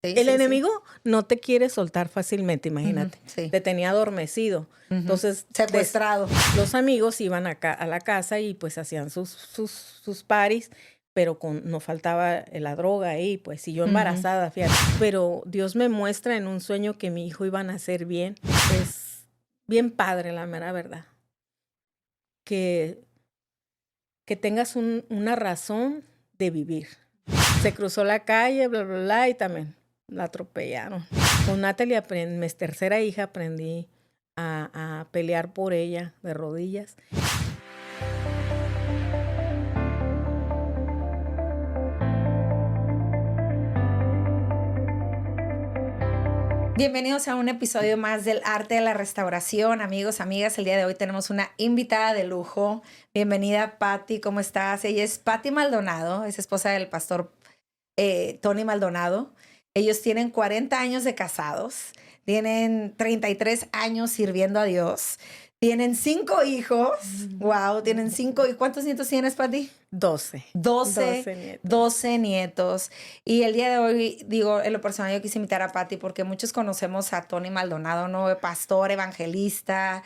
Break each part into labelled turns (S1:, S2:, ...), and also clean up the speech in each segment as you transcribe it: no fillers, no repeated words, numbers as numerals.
S1: Sí,
S2: El
S1: sí,
S2: enemigo no te quiere soltar fácilmente, imagínate.
S1: sí.
S2: Te tenía adormecido. Entonces,
S1: Secuestrado.
S2: los amigos iban a la casa y pues hacían sus paris, pero no faltaba la droga ahí, pues, y yo embarazada, fíjate. Pero Dios me muestra en un sueño que mi hijo iba a nacer bien. Es bien padre, la mera verdad. Que tengas una razón de vivir. Se cruzó la calle, bla, bla, bla, y también la atropellaron. Con Natalie, mi tercera hija, aprendí a pelear por ella de rodillas.
S1: Bienvenidos a un episodio más del Arte de la Restauración. Amigos, amigas, el día de hoy tenemos una invitada de lujo. Bienvenida, Patti, ¿cómo estás? Ella es Patti Maldonado, es esposa del pastor Tony Maldonado. Ellos tienen 40 años de casados, tienen 33 años sirviendo a Dios, tienen 5 hijos. Wow, tienen 5. ¿Y cuántos nietos tienes, Patti?
S2: 12 nietos.
S1: 12 nietos. Y el día de hoy, digo, en lo personal, yo quise invitar a Patti porque muchos conocemos a Tony Maldonado, ¿no? Pastor, evangelista,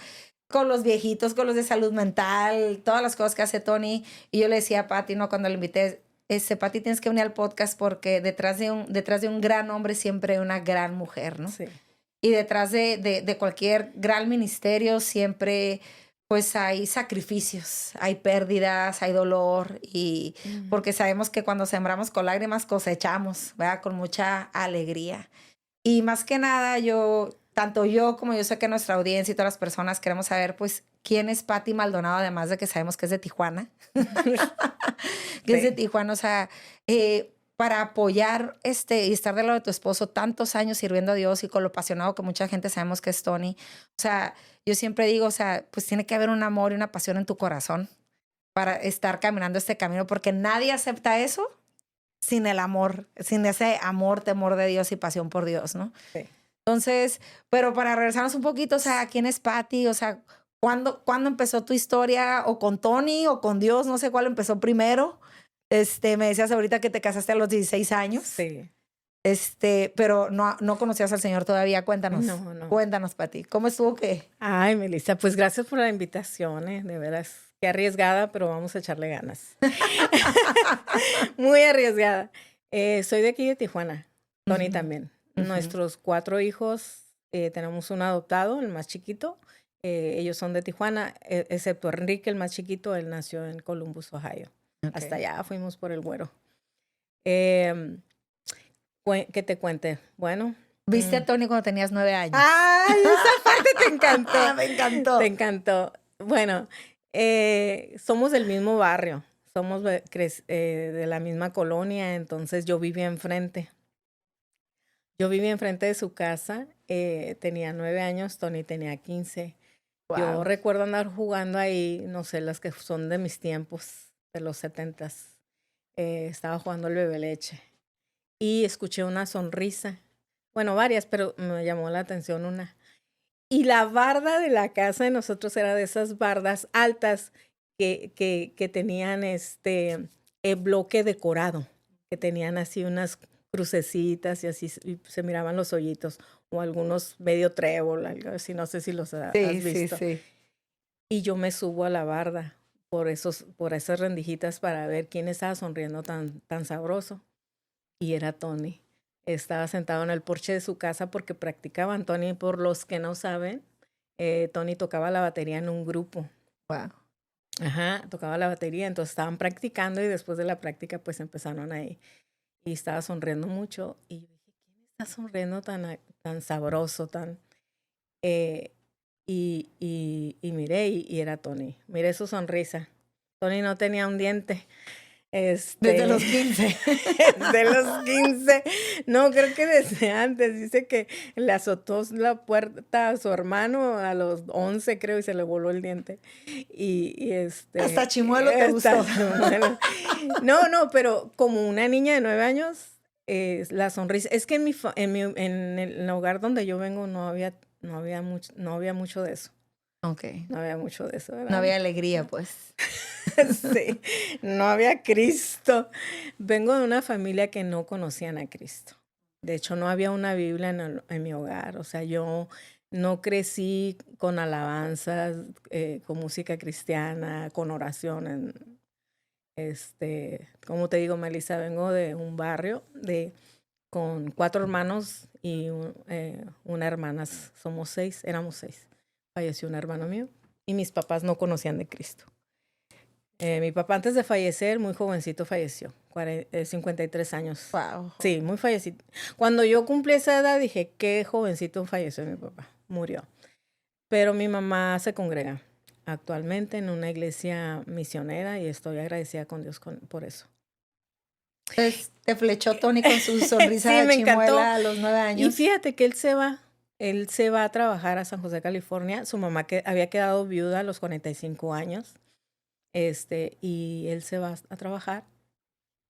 S1: con los viejitos, con los de salud mental, todas las cosas que hace Tony. Y yo le decía a Patti, ¿no? Cuando le invité, Patti, tienes que venir al podcast porque detrás de un gran hombre siempre hay una gran mujer, ¿no?
S2: Sí.
S1: Y detrás de cualquier gran ministerio siempre pues hay sacrificios, hay pérdidas, hay dolor, y porque sabemos que cuando sembramos con lágrimas cosechamos, ¿verdad? Con mucha alegría. Y más que nada, tanto yo como yo sé que nuestra audiencia y todas las personas queremos saber, pues, quién es Patti Maldonado, además de que sabemos que es de Tijuana. Que es de Tijuana, o sea, para apoyar y estar del lado de tu esposo tantos años sirviendo a Dios y con lo apasionado que mucha gente sabemos que es Tony. O sea, yo siempre digo, o sea, pues tiene que haber un amor y una pasión en tu corazón para estar caminando este camino, porque nadie acepta eso sin el amor, sin ese amor, temor de Dios y pasión por Dios, ¿no?
S2: Sí.
S1: Entonces, pero para regresarnos un poquito, o sea, ¿quién es Patti? O sea, ¿cuándo empezó tu historia? ¿O con Tony o con Dios? No sé cuál empezó primero. Me decías ahorita que te casaste a los 16 años.
S2: Sí.
S1: Pero no conocías al Señor todavía. Cuéntanos.
S2: No.
S1: Cuéntanos, Patti. ¿Cómo estuvo qué?
S2: Ay, Melissa, pues gracias por la invitación, de veras. Qué arriesgada, pero vamos a echarle ganas. Muy arriesgada. Soy de aquí de Tijuana. Tony también. Nuestros 4 hijos, tenemos un adoptado, el más chiquito. Ellos son de Tijuana, excepto Enrique, el más chiquito. Él nació en Columbus, Ohio. Okay. Hasta allá fuimos por el güero. Que te cuente. Bueno.
S1: ¿Viste a Tony cuando tenías 9 años?
S2: ¡Ay, esa parte te encantó!
S1: Me encantó.
S2: Te encantó. Bueno, somos del mismo barrio. Somos de la misma colonia, entonces yo vivía enfrente. Yo vivía enfrente de su casa, tenía 9 años, Tony tenía 15. Wow. Yo recuerdo andar jugando ahí, no sé, las que son de mis tiempos, de los 70s. Estaba jugando el bebé leche y escuché una sonrisa. Bueno, varias, pero me llamó la atención una. Y la barda de la casa de nosotros era de esas bardas altas que tenían bloque decorado, que tenían así unas crucecitas y así y se miraban los hoyitos, o algunos medio trébol, algo así, no sé si los has visto.
S1: Sí.
S2: Y yo me subo a la barda por esas rendijitas para ver quién estaba sonriendo tan sabroso. Y era Tony. Estaba sentado en el porche de su casa porque practicaban. Tony, por los que no saben, Tony tocaba la batería en un grupo.
S1: Wow.
S2: Ajá, tocaba la batería, entonces estaban practicando y después de la práctica pues empezaron ahí. Y estaba sonriendo mucho y yo dije, ¿quién está sonriendo tan sabroso, y miré y era Tony. Miré su sonrisa. Tony no tenía un diente.
S1: Desde los 15.
S2: Desde los 15. No, creo que desde antes. Dice que le azotó la puerta a su hermano a los 11, creo, y se le voló el diente.
S1: Hasta chimuelo te gustó.
S2: No, pero como una niña de 9 años, la sonrisa. Es que en el hogar donde yo vengo no había mucho de eso.
S1: Okay.
S2: No había mucho de eso, ¿verdad?
S1: No había alegría, pues.
S2: Sí, no había Cristo. Vengo de una familia que no conocían a Cristo. De hecho, no había una Biblia en mi hogar. O sea, yo no crecí con alabanzas, con música cristiana, con oraciones. Como te digo, Melissa, vengo de un barrio con 4 hermanos y una hermana. Somos 6, éramos 6. Falleció un hermano mío y mis papás no conocían de Cristo. Mi papá antes de fallecer, muy jovencito falleció, 53 años.
S1: Wow.
S2: Sí, muy fallecido. Cuando yo cumplí esa edad dije, qué jovencito falleció mi papá, murió. Pero mi mamá se congrega actualmente en una iglesia misionera y estoy agradecida con Dios por eso.
S1: Entonces, te flechó Tony con su sonrisa
S2: Sí,
S1: de
S2: me encantó.
S1: chimuela a los 9
S2: Y
S1: años.
S2: fíjate que él se va a trabajar a San José, California. Su mamá había quedado viuda a los 45 años. Y él se va a trabajar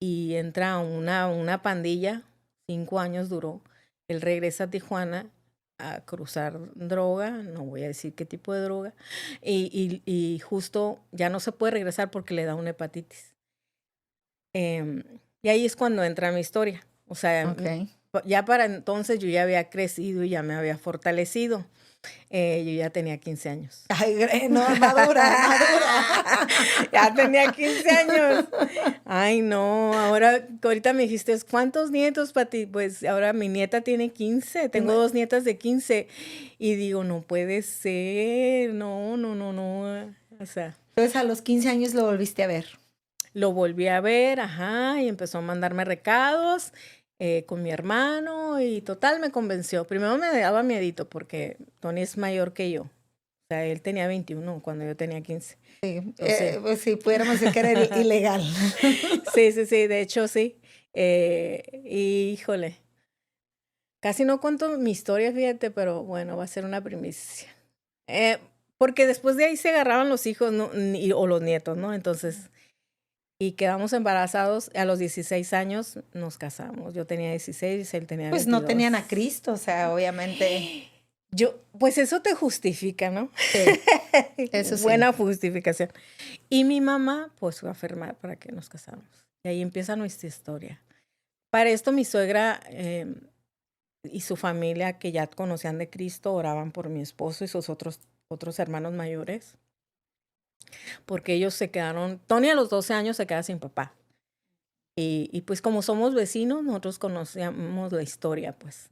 S2: y entra a una pandilla, 5 años duró. Él regresa a Tijuana a cruzar droga, no voy a decir qué tipo de droga, y justo ya no se puede regresar porque le da una hepatitis. Y ahí es cuando entra mi historia. O sea,
S1: Ok.
S2: ya para entonces yo ya había crecido y ya me había fortalecido. Yo ya tenía 15 años.
S1: Ay, no, madura.
S2: Ya tenía 15 años. Ay, no, ahorita me dijiste, ¿cuántos nietos, Pati? Pues ahora mi nieta tiene 15, tengo 2 nietas de 15. Y digo, no puede ser, no. O sea,
S1: Entonces, a los 15 años lo volviste a ver.
S2: lo volví a ver, y empezó a mandarme recados con mi hermano y total me convenció. Primero me daba miedito porque Tony es mayor que yo. O sea, él tenía 21 cuando yo tenía 15.
S1: Sí,
S2: Entonces,
S1: pues sí, pudiéramos decir que era ilegal.
S2: sí, de hecho sí. Híjole, casi no cuento mi historia, fíjate, pero bueno, va a ser una primicia. Porque después de ahí se agarraban los hijos, ¿no? O los nietos, ¿no? Entonces, y quedamos embarazados. A los 16 años nos casamos. Yo tenía 16, él tenía 22.
S1: Pues no tenían a Cristo, o sea, obviamente.
S2: Pues eso te justifica, ¿no?
S1: Sí, eso sí.
S2: Buena justificación. Y mi mamá, pues, fue a afirmar para que nos casáramos. Y ahí empieza nuestra historia. Para esto, mi suegra y su familia, que ya conocían de Cristo, oraban por mi esposo y sus otros hermanos mayores. Porque ellos se quedaron, Tony a los 12 años se queda sin papá. Y pues como somos vecinos, nosotros conocíamos la historia, pues,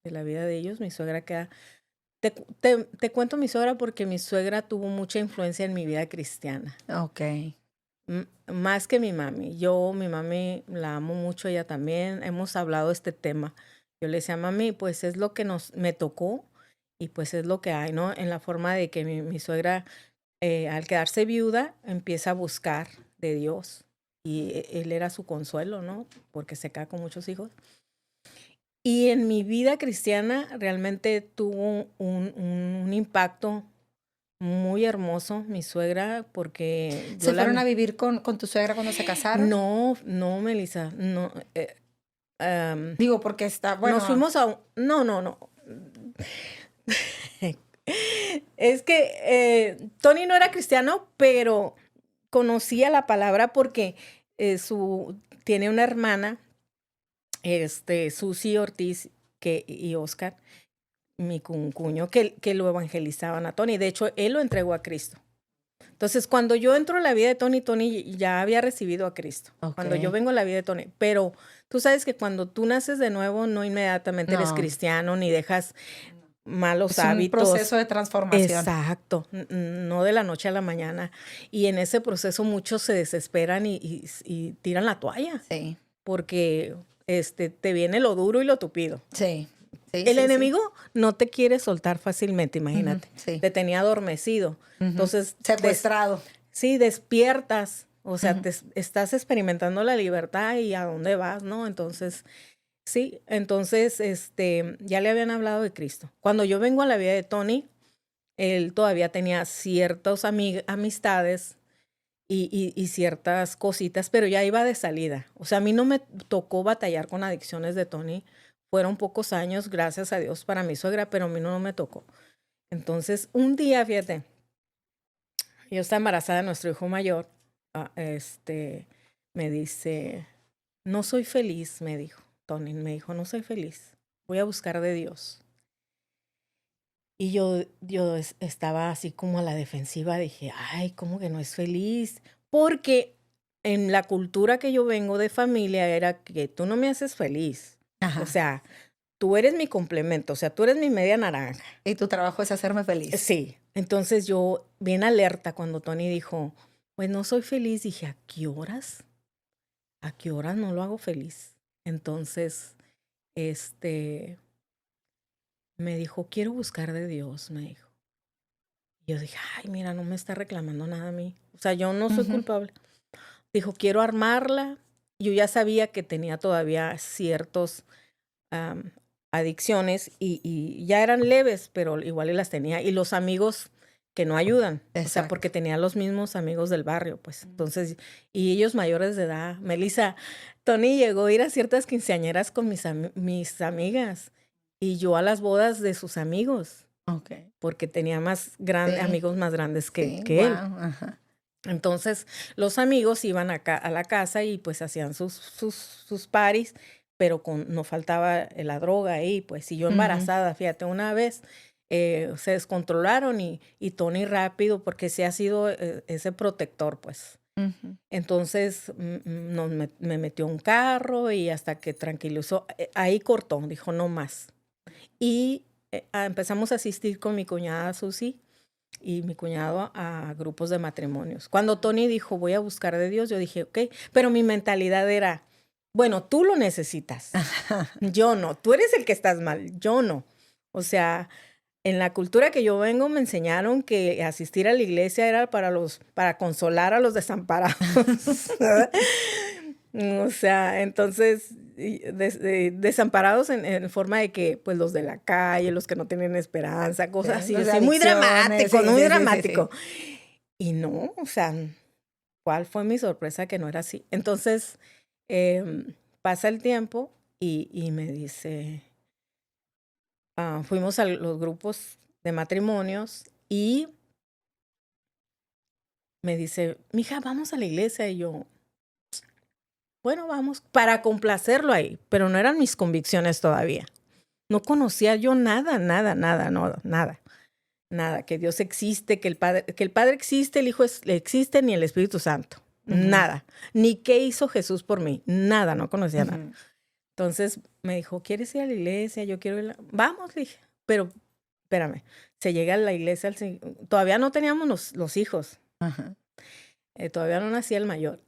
S2: de la vida de ellos. Mi suegra queda... Te cuento mi suegra porque mi suegra tuvo mucha influencia en mi vida cristiana.
S1: Ok.
S2: Más que mi mami. Mi mami la amo mucho, ella también. Hemos hablado de este tema. Yo le decía, mami, pues es lo que me tocó y pues es lo que hay, ¿no? En la forma de que mi suegra, al quedarse viuda, empieza a buscar de Dios. Y él era su consuelo, ¿no? Porque se queda con muchos hijos. Y en mi vida cristiana realmente tuvo un impacto muy hermoso mi suegra, porque...
S1: ¿Se fueron a vivir con tu suegra cuando se casaron?
S2: No, Melissa, no.
S1: Digo, porque está, bueno...
S2: Nos fuimos a... No. Es que Tony no era cristiano, pero conocía la palabra porque tiene una hermana, Susi Ortiz y Oscar, mi cuño, que lo evangelizaban a Tony. De hecho, él lo entregó a Cristo. Entonces, cuando yo entro en la vida de Tony ya había recibido a Cristo. Okay. Cuando yo vengo en la vida de Tony. Pero tú sabes que cuando tú naces de nuevo, no inmediatamente eres cristiano, ni dejas malos hábitos.
S1: Es un proceso de transformación.
S2: Exacto. No de la noche a la mañana. Y en ese proceso muchos se desesperan y tiran la toalla.
S1: Sí.
S2: Porque te viene lo duro y lo tupido.
S1: Sí.
S2: El enemigo no te quiere soltar fácilmente, imagínate.
S1: Sí.
S2: Te tenía adormecido. Entonces,
S1: secuestrado.
S2: Sí, despiertas. O sea, estás experimentando la libertad y a dónde vas, ¿no? Entonces, sí. Entonces, ya le habían hablado de Cristo. Cuando yo vengo a la vida de Tony, él todavía tenía ciertas amistades y ciertas cositas, pero ya iba de salida. O sea, a mí no me tocó batallar con adicciones de Tony. Fueron pocos años, gracias a Dios, para mi suegra, pero a mí no me tocó. Entonces, un día, fíjate, yo estaba embarazada de nuestro hijo mayor, me dice, no soy feliz, me dijo. Tony, me dijo, no soy feliz, voy a buscar de Dios. Y yo estaba así como a la defensiva, dije, ay, ¿cómo que no es feliz? Porque en la cultura que yo vengo de familia era que tú no me haces feliz.
S1: Ajá.
S2: O sea, tú eres mi complemento, o sea, tú eres mi media naranja.
S1: Y tu trabajo es hacerme feliz.
S2: Sí. Entonces yo, bien alerta, cuando Tony dijo, pues no soy feliz, dije, ¿a qué horas? ¿A qué horas no lo hago feliz? Entonces, me dijo, quiero buscar de Dios, me dijo. Y yo dije, ay, mira, no me está reclamando nada a mí. O sea, yo no soy culpable. Dijo, quiero armarla. Yo ya sabía que tenía todavía ciertos adicciones y ya eran leves, pero igual y las tenía. Y los amigos que no ayudan.
S1: Exacto.
S2: O sea, porque tenía los mismos amigos del barrio, pues. Entonces, y ellos mayores de edad. Melissa, Tony llegó a ir a ciertas quinceañeras con mis amigas y yo a las bodas de sus amigos.
S1: Okay.
S2: Porque tenía amigos más grandes que él.
S1: Ajá.
S2: Entonces, los amigos iban a la casa y pues hacían sus paris, pero no faltaba la droga ahí, pues. Y yo embarazada, fíjate, una vez se descontrolaron y Tony rápido, porque sí ha sido ese protector, pues. Entonces, me metió un carro y hasta que tranquilizó, ahí cortó, dijo, no más. Y empezamos a asistir con mi cuñada Susi y mi cuñado a grupos de matrimonios. Cuando Tony dijo, voy a buscar de Dios, yo dije, ok, pero mi mentalidad era, bueno, tú lo necesitas, yo no, tú eres el que estás mal, yo no. O sea, en la cultura que yo vengo me enseñaron que asistir a la iglesia era para consolar a los desamparados. O sea, entonces, desamparados en forma de que, pues, los de la calle, los que no tienen esperanza, cosas así, muy dramático, muy dramático. Y no, o sea, ¿cuál fue mi sorpresa que no era así? Entonces, pasa el tiempo y me dice, fuimos a los grupos de matrimonios y me dice, mija, vamos a la iglesia. Y yo, bueno, vamos, para complacerlo ahí, pero no eran mis convicciones todavía. No conocía yo nada, que Dios existe, que el Padre existe, el Hijo existe, ni el Espíritu Santo, nada. Ni qué hizo Jesús por mí, nada, no conocía nada. Entonces me dijo, ¿quieres ir a la iglesia? Yo quiero ir. Vamos, le dije, pero espérame, se llega a la iglesia, todavía no teníamos los hijos, todavía no nacía el mayor.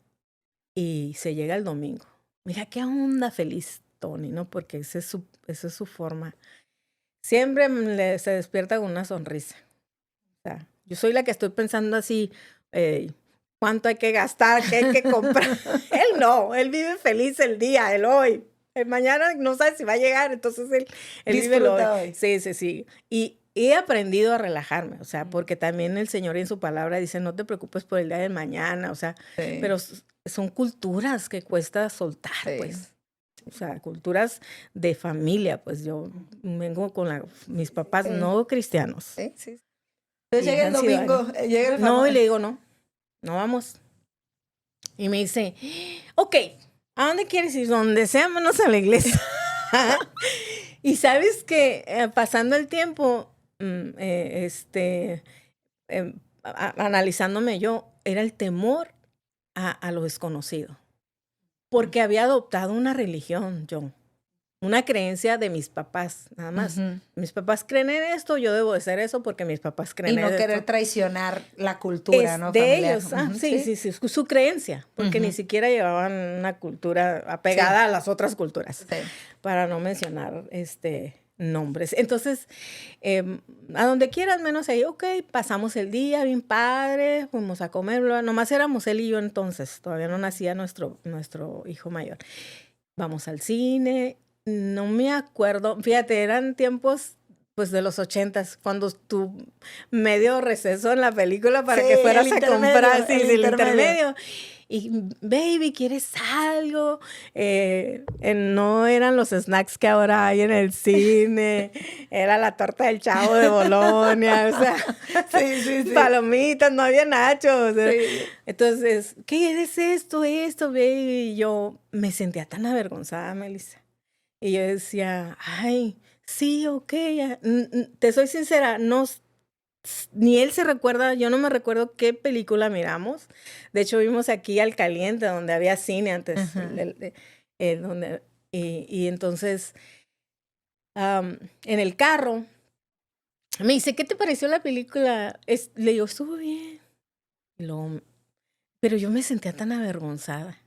S2: Y se llega el domingo. Mira, qué onda feliz, Tony, ¿no? Porque esa es su forma. Siempre se despierta con una sonrisa. O sea, yo soy la que estoy pensando así, cuánto hay que gastar, qué hay que comprar. Él no, él vive feliz el día, el hoy. El mañana no sabe si va a llegar, entonces él vive el hoy. Sí. Y he aprendido a relajarme, o sea, porque también el Señor en su palabra dice, no te preocupes por el día de mañana, o sea, pero son culturas que cuesta soltar, pues. O sea, culturas de familia, pues yo vengo con mis papás no cristianos.
S1: Entonces llega el domingo, llega el
S2: no, y le digo, no vamos. Y me dice, ok, ¿a dónde quieres ir? Donde sea, menos a la iglesia. Y sabes que pasando el tiempo, analizándome yo, era el temor a lo desconocido. Porque había adoptado una religión, yo. Una creencia de mis papás, nada más. Mis papás creen en esto, yo debo de ser eso porque mis papás creen en esto.
S1: Y no querer traicionar la cultura, ¿no?
S2: De
S1: familiar.
S2: ellos, sí, su creencia. Porque ni siquiera llevaban una cultura apegada a las otras culturas. Para no mencionar nombres. Entonces, a donde quieras, menos ahí, ok, pasamos el día bien padre, fuimos a comer, nomás éramos él y yo entonces, todavía no nacía nuestro hijo mayor. Vamos al cine, no me acuerdo, fíjate, eran tiempos pues de los 80s, cuando tu medio receso en la película para que fueras a comprar el intermedio. Y, baby, ¿quieres algo? No eran los snacks que ahora hay en el cine. Era la torta del Chavo de Bolonia. O sea, palomitas, no había nachos. Entonces, ¿qué es esto, baby? Y yo me sentía tan avergonzada, Melissa. Y yo decía, ay, sí, ok, te soy sincera, no, ni él se recuerda, yo no me recuerdo qué película miramos. De hecho, vimos aquí al Caliente, donde había cine antes,
S1: Ajá.
S2: donde, y entonces, en el carro, me dice, ¿qué te pareció la película? Le digo, estuvo bien. Y luego, pero yo me sentía tan avergonzada.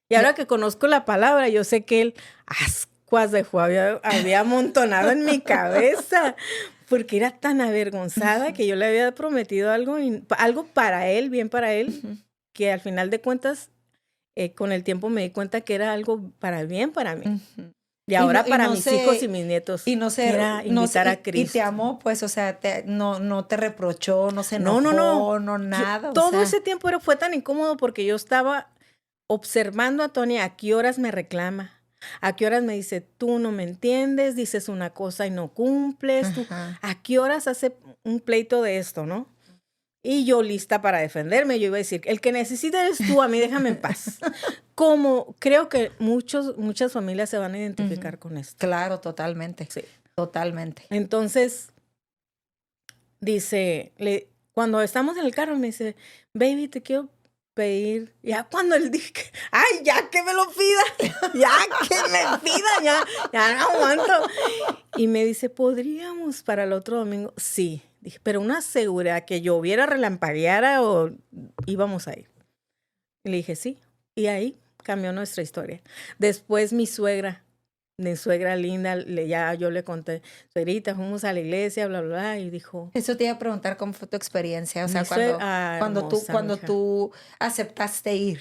S2: Y
S1: Ya.
S2: ahora que conozco la palabra, yo sé que el ascuas de fuego había amontonado en mi cabeza, porque era tan avergonzada que yo le había prometido algo, algo para él, bien para él,
S1: Ujú,
S2: que al final de cuentas, con el tiempo me di cuenta que era algo para bien para mí.
S1: ujú.
S2: Y
S1: Y no,
S2: ahora para mis hijos y mis nietos, que era
S1: no sé,
S2: invitar a
S1: y te
S2: Cristo.
S1: amó, pues, o sea, no te reprochó, no se
S2: No, no, no.
S1: enojó, no nada, o
S2: Todo
S1: sea.
S2: ese tiempo fue tan incómodo porque yo estaba observando a Tony a qué horas me reclama, a qué horas me dice, tú no me entiendes, dices una cosa y no cumples, tú,
S1: Ajá.
S2: a qué horas hace un pleito de esto, ¿no? Y yo lista para defenderme, yo iba a decir, el que necesita eres tú, a mí déjame en paz. Como creo que muchas familias se van a
S1: Ujú.
S2: identificar con esto.
S1: Claro, totalmente,
S2: Sí.
S1: totalmente.
S2: Entonces, dice, cuando estamos en el carro, me dice, baby, te quiero pedir. Ya cuando él dije, ay, ya que me lo pida, ya que me pida, ya no aguanto. Y me dice, ¿podríamos para el otro domingo? Sí. Dije, pero una seguridad que lloviera, relampagueara o íbamos a ir. Y le dije, sí. Y ahí cambió nuestra historia. Después mi suegra linda, ya yo le conté, suegrita, fuimos a la iglesia, bla, bla, bla, y dijo,
S1: Eso te iba a preguntar cómo fue tu experiencia, o
S2: mi
S1: sea,
S2: suegra, hermosa,
S1: cuando
S2: mija.
S1: tú aceptaste ir,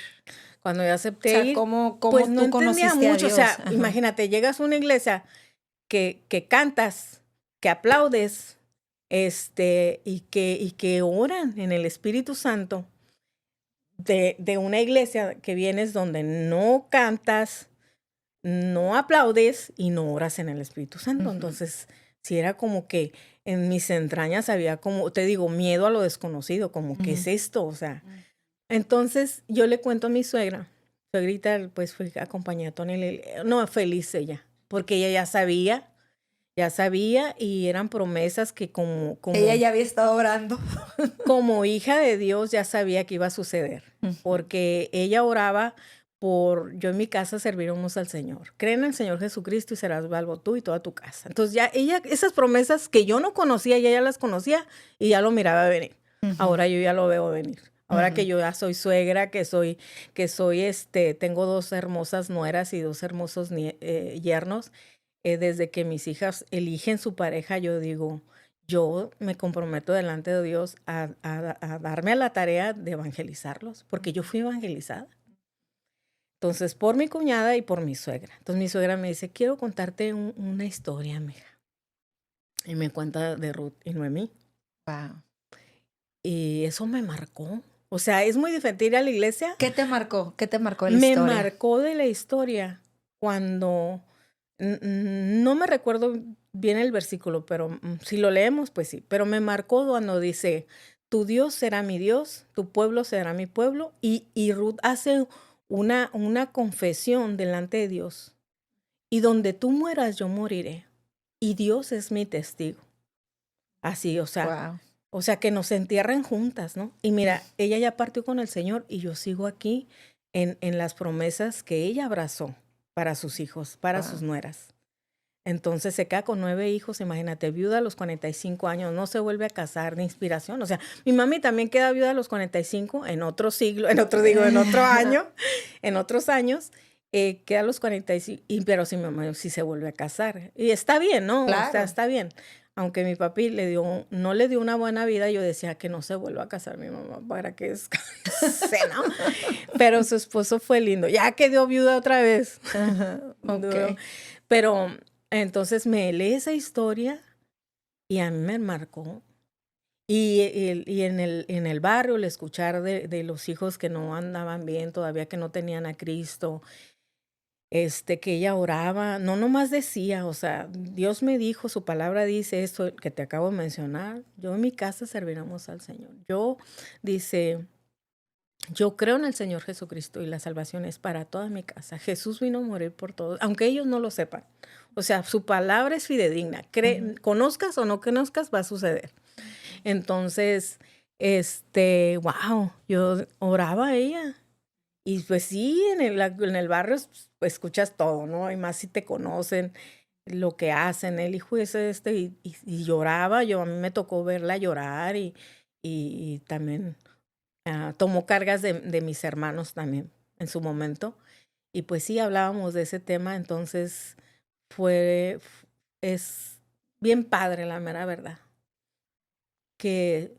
S2: Cuando yo
S1: o
S2: acepté
S1: sea,
S2: ir,
S1: cómo
S2: pues no
S1: tú
S2: entendía
S1: conociste a
S2: mucho. O
S1: Dios.
S2: sea,
S1: Ajá.
S2: imagínate, llegas a una iglesia que cantas, que aplaudes, y que oran en el Espíritu Santo, de una iglesia que vienes donde no cantas, no aplaudes y no oras en el Espíritu Santo.
S1: Ujú.
S2: Entonces, sí era como que en mis entrañas había como, te digo, miedo a lo desconocido, como, ¿qué es
S1: Ujú.
S2: esto? O sea, entonces yo le cuento a mi suegrita, pues fui acompañada a Tony, no, feliz ella, porque ella ya sabía y eran promesas que
S1: Ella ya había estado orando.
S2: como hija de Dios ya sabía que iba a suceder,
S1: Ujú.
S2: porque ella oraba yo en mi casa serviremos al Señor. Cree en el Señor Jesucristo y serás salvo tú y toda tu casa. Entonces ya ella, esas promesas que yo no conocía, ella ya las conocía y ya lo miraba venir.
S1: Ujú.
S2: Ahora yo ya lo veo venir. Ahora que
S1: Ujú.
S2: yo ya soy suegra, tengo 2 hermosas nueras y 2 hermosos yernos, desde que mis hijas eligen su pareja, yo digo, yo me comprometo delante de Dios a darme a la tarea de evangelizarlos, porque yo fui evangelizada. Entonces, por mi cuñada y por mi suegra. Entonces, mi suegra me dice, quiero contarte una historia, mija. Y me cuenta de Ruth y Noemí.
S1: Wow.
S2: Y eso me marcó. O sea, es muy diferente ir a la iglesia.
S1: ¿Qué te marcó? ¿Qué te marcó de la
S2: Me
S1: historia?
S2: marcó de la historia cuando, no me recuerdo bien el versículo, pero si lo leemos, pues sí. Pero me marcó cuando dice, tu Dios será mi Dios, tu pueblo será mi pueblo. Y Ruth hace una confesión delante de Dios. Y donde tú mueras, yo moriré. Y Dios es mi testigo. Así,
S1: Wow.
S2: o sea, que nos entierren juntas, ¿no? Y mira, ella ya partió con el Señor y yo sigo aquí en las promesas que ella abrazó para sus hijos, para sus
S1: Wow.
S2: nueras. Entonces se queda con 9 hijos, imagínate, viuda a los 45 años, no se vuelve a casar de inspiración. O sea, mi mami también queda viuda a los 45 en otro siglo, en otro año, en otros años, queda a los 45, pero sí, mi mamá sí se vuelve a casar. Y está bien, ¿no? O sea,
S1: Claro.
S2: está bien. Aunque mi papi no le dio una buena vida, yo decía que no se vuelva a casar mi mamá para que descanse, ¿no? Pero su esposo fue lindo, ya quedó viuda otra vez.
S1: Ajá.
S2: Duro.
S1: Ok.
S2: Pero entonces me lee esa historia y a mí me marcó. Y en el barrio, el escuchar de los hijos que no andaban bien todavía, que no tenían a Cristo, que ella oraba, no nomás decía, o sea, Dios me dijo, su palabra dice esto que te acabo de mencionar, yo en mi casa serviremos al Señor. Yo, dice, yo creo en el Señor Jesucristo y la salvación es para toda mi casa. Jesús vino a morir por todos, aunque ellos no lo sepan. O sea, su palabra es fidedigna. Conozcas o no conozcas, va a suceder. Entonces, wow, yo oraba a ella. Y pues sí, en el barrio pues, escuchas todo, ¿no? Y más si te conocen, lo que hacen. El hijo es y lloraba. A mí me tocó verla llorar y también tomó cargas de mis hermanos también en su momento. Y pues sí, hablábamos de ese tema, entonces es bien padre, la mera verdad, que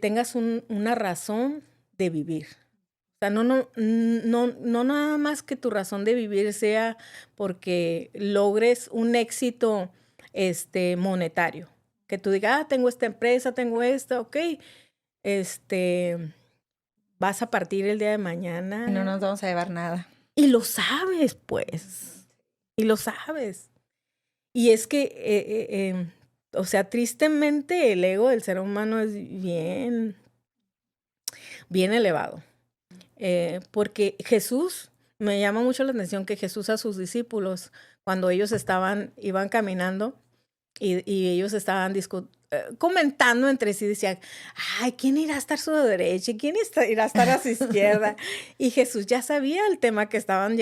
S2: tengas una razón de vivir. O sea, no nada más que tu razón de vivir sea porque logres un éxito monetario. Que tú digas, tengo esta empresa, tengo esta, ok, vas a partir el día de mañana.
S1: Y no nos vamos a llevar nada.
S2: Y lo sabes, pues. Y lo sabes. Y es que, o sea, tristemente el ego del ser humano es bien, bien elevado. Porque Jesús, me llama mucho la atención que Jesús a sus discípulos, cuando ellos iban caminando y ellos estaban comentando entre sí, decían, ay, ¿quién irá a estar a su derecha? ¿Y quién irá a estar a su izquierda? Y Jesús ya sabía el tema que estaban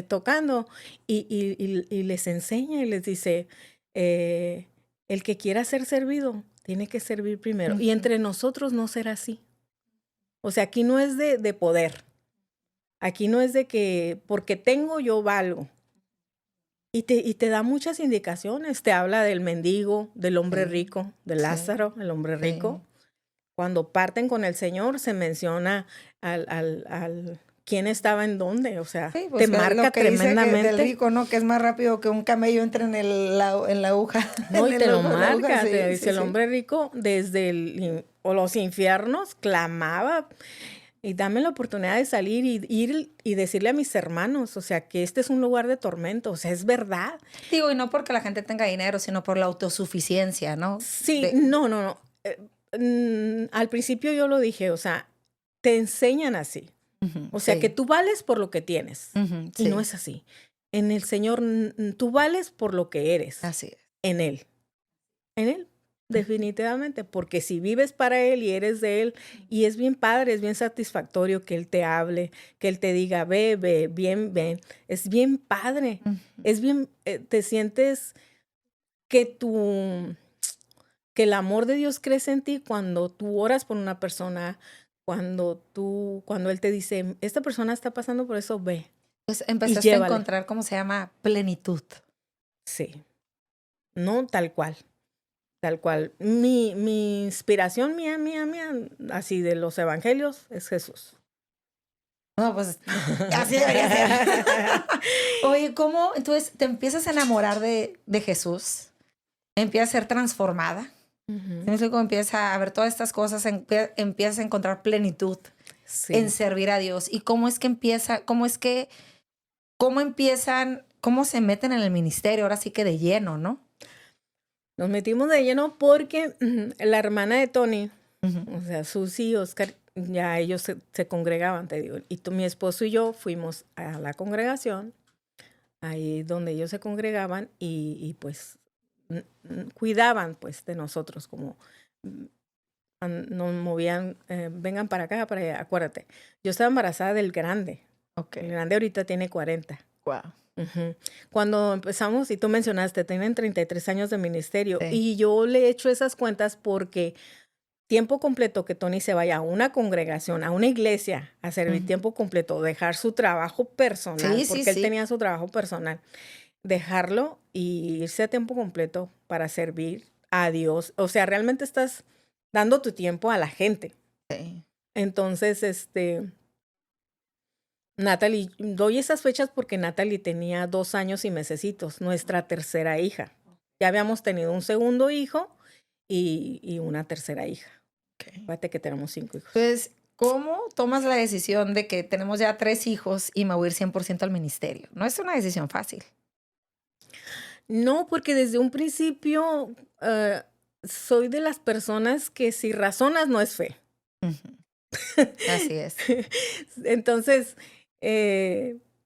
S2: tocando y les enseña y les dice, el que quiera ser servido tiene que servir primero. Y entre nosotros no será así. O sea, aquí no es de poder. Aquí no es de que porque tengo yo valgo. Y te da muchas indicaciones. Te habla del mendigo, del hombre rico, de Lázaro, el hombre rico. Cuando parten con el Señor, se menciona al quién estaba en dónde. O sea,
S1: pues
S2: te marca tremendamente.
S1: Dice del rico, ¿no? Que es más rápido que un camello entre en la aguja.
S2: No, y te lo marca. Te dice el hombre rico desde los infiernos clamaba. Y dame la oportunidad de salir y ir y decirle a mis hermanos, o sea, que este es un lugar de tormento, o sea, es verdad.
S1: Digo, y no porque la gente tenga dinero, sino por la autosuficiencia, ¿no?
S2: Sí, no. Al principio yo lo dije, o sea, te enseñan así. O sea, que tú vales por lo que tienes. Y no es así. En el Señor, tú vales por lo que eres.
S1: Así es.
S2: En Él. En Él. Definitivamente, porque si vives para Él y eres de Él, y es bien padre, es bien satisfactorio que Él te hable, que Él te diga, ve, bien, ven, es bien padre, es bien, te sientes que el amor de Dios crece en ti cuando tú oras por una persona, cuando Él te dice, esta persona está pasando por eso, ve.
S1: Pues empezaste a encontrar, ¿cómo se llama? Plenitud.
S2: Sí, no tal cual. Tal cual. Mi inspiración mía, así de los evangelios, es Jesús.
S1: No, pues así debería ser. Oye, ¿cómo entonces te empiezas a enamorar de Jesús? Empiezas a ser transformada. Luego empieza a ver todas estas cosas, empiezas a encontrar plenitud en servir a Dios. ¿Y cómo es que cómo se meten en el ministerio? Ahora sí que de lleno, ¿no?
S2: Nos metimos de lleno porque la hermana de Tony, o sea, Susi y Oscar, ya ellos se congregaban, te digo. Y mi esposo y yo fuimos a la congregación, ahí donde ellos se congregaban y pues cuidaban pues de nosotros, como nos movían, vengan para acá, para allá. Acuérdate, yo estaba embarazada del grande. El grande ahorita tiene 40.
S1: Wow.
S2: Cuando empezamos, y tú mencionaste, tienen 33 años de ministerio, y yo le he hecho esas cuentas porque tiempo completo que Tony se vaya a una congregación, a una iglesia, a servir tiempo completo, dejar su trabajo personal, porque él tenía su trabajo personal, dejarlo y irse a tiempo completo para servir a Dios. O sea, realmente estás dando tu tiempo a la gente.
S1: Sí.
S2: Entonces, Natalie, doy esas fechas porque Natalie tenía 2 años y mesecitos, nuestra tercera hija. Ya habíamos tenido un segundo hijo y una tercera hija. Fíjate que tenemos 5 hijos.
S1: Entonces, ¿cómo tomas la decisión de que tenemos ya 3 hijos y me voy a ir 100% al ministerio? No es una decisión fácil.
S2: No, porque desde un principio soy de las personas que si razonas no es fe.
S1: Así es.
S2: Entonces,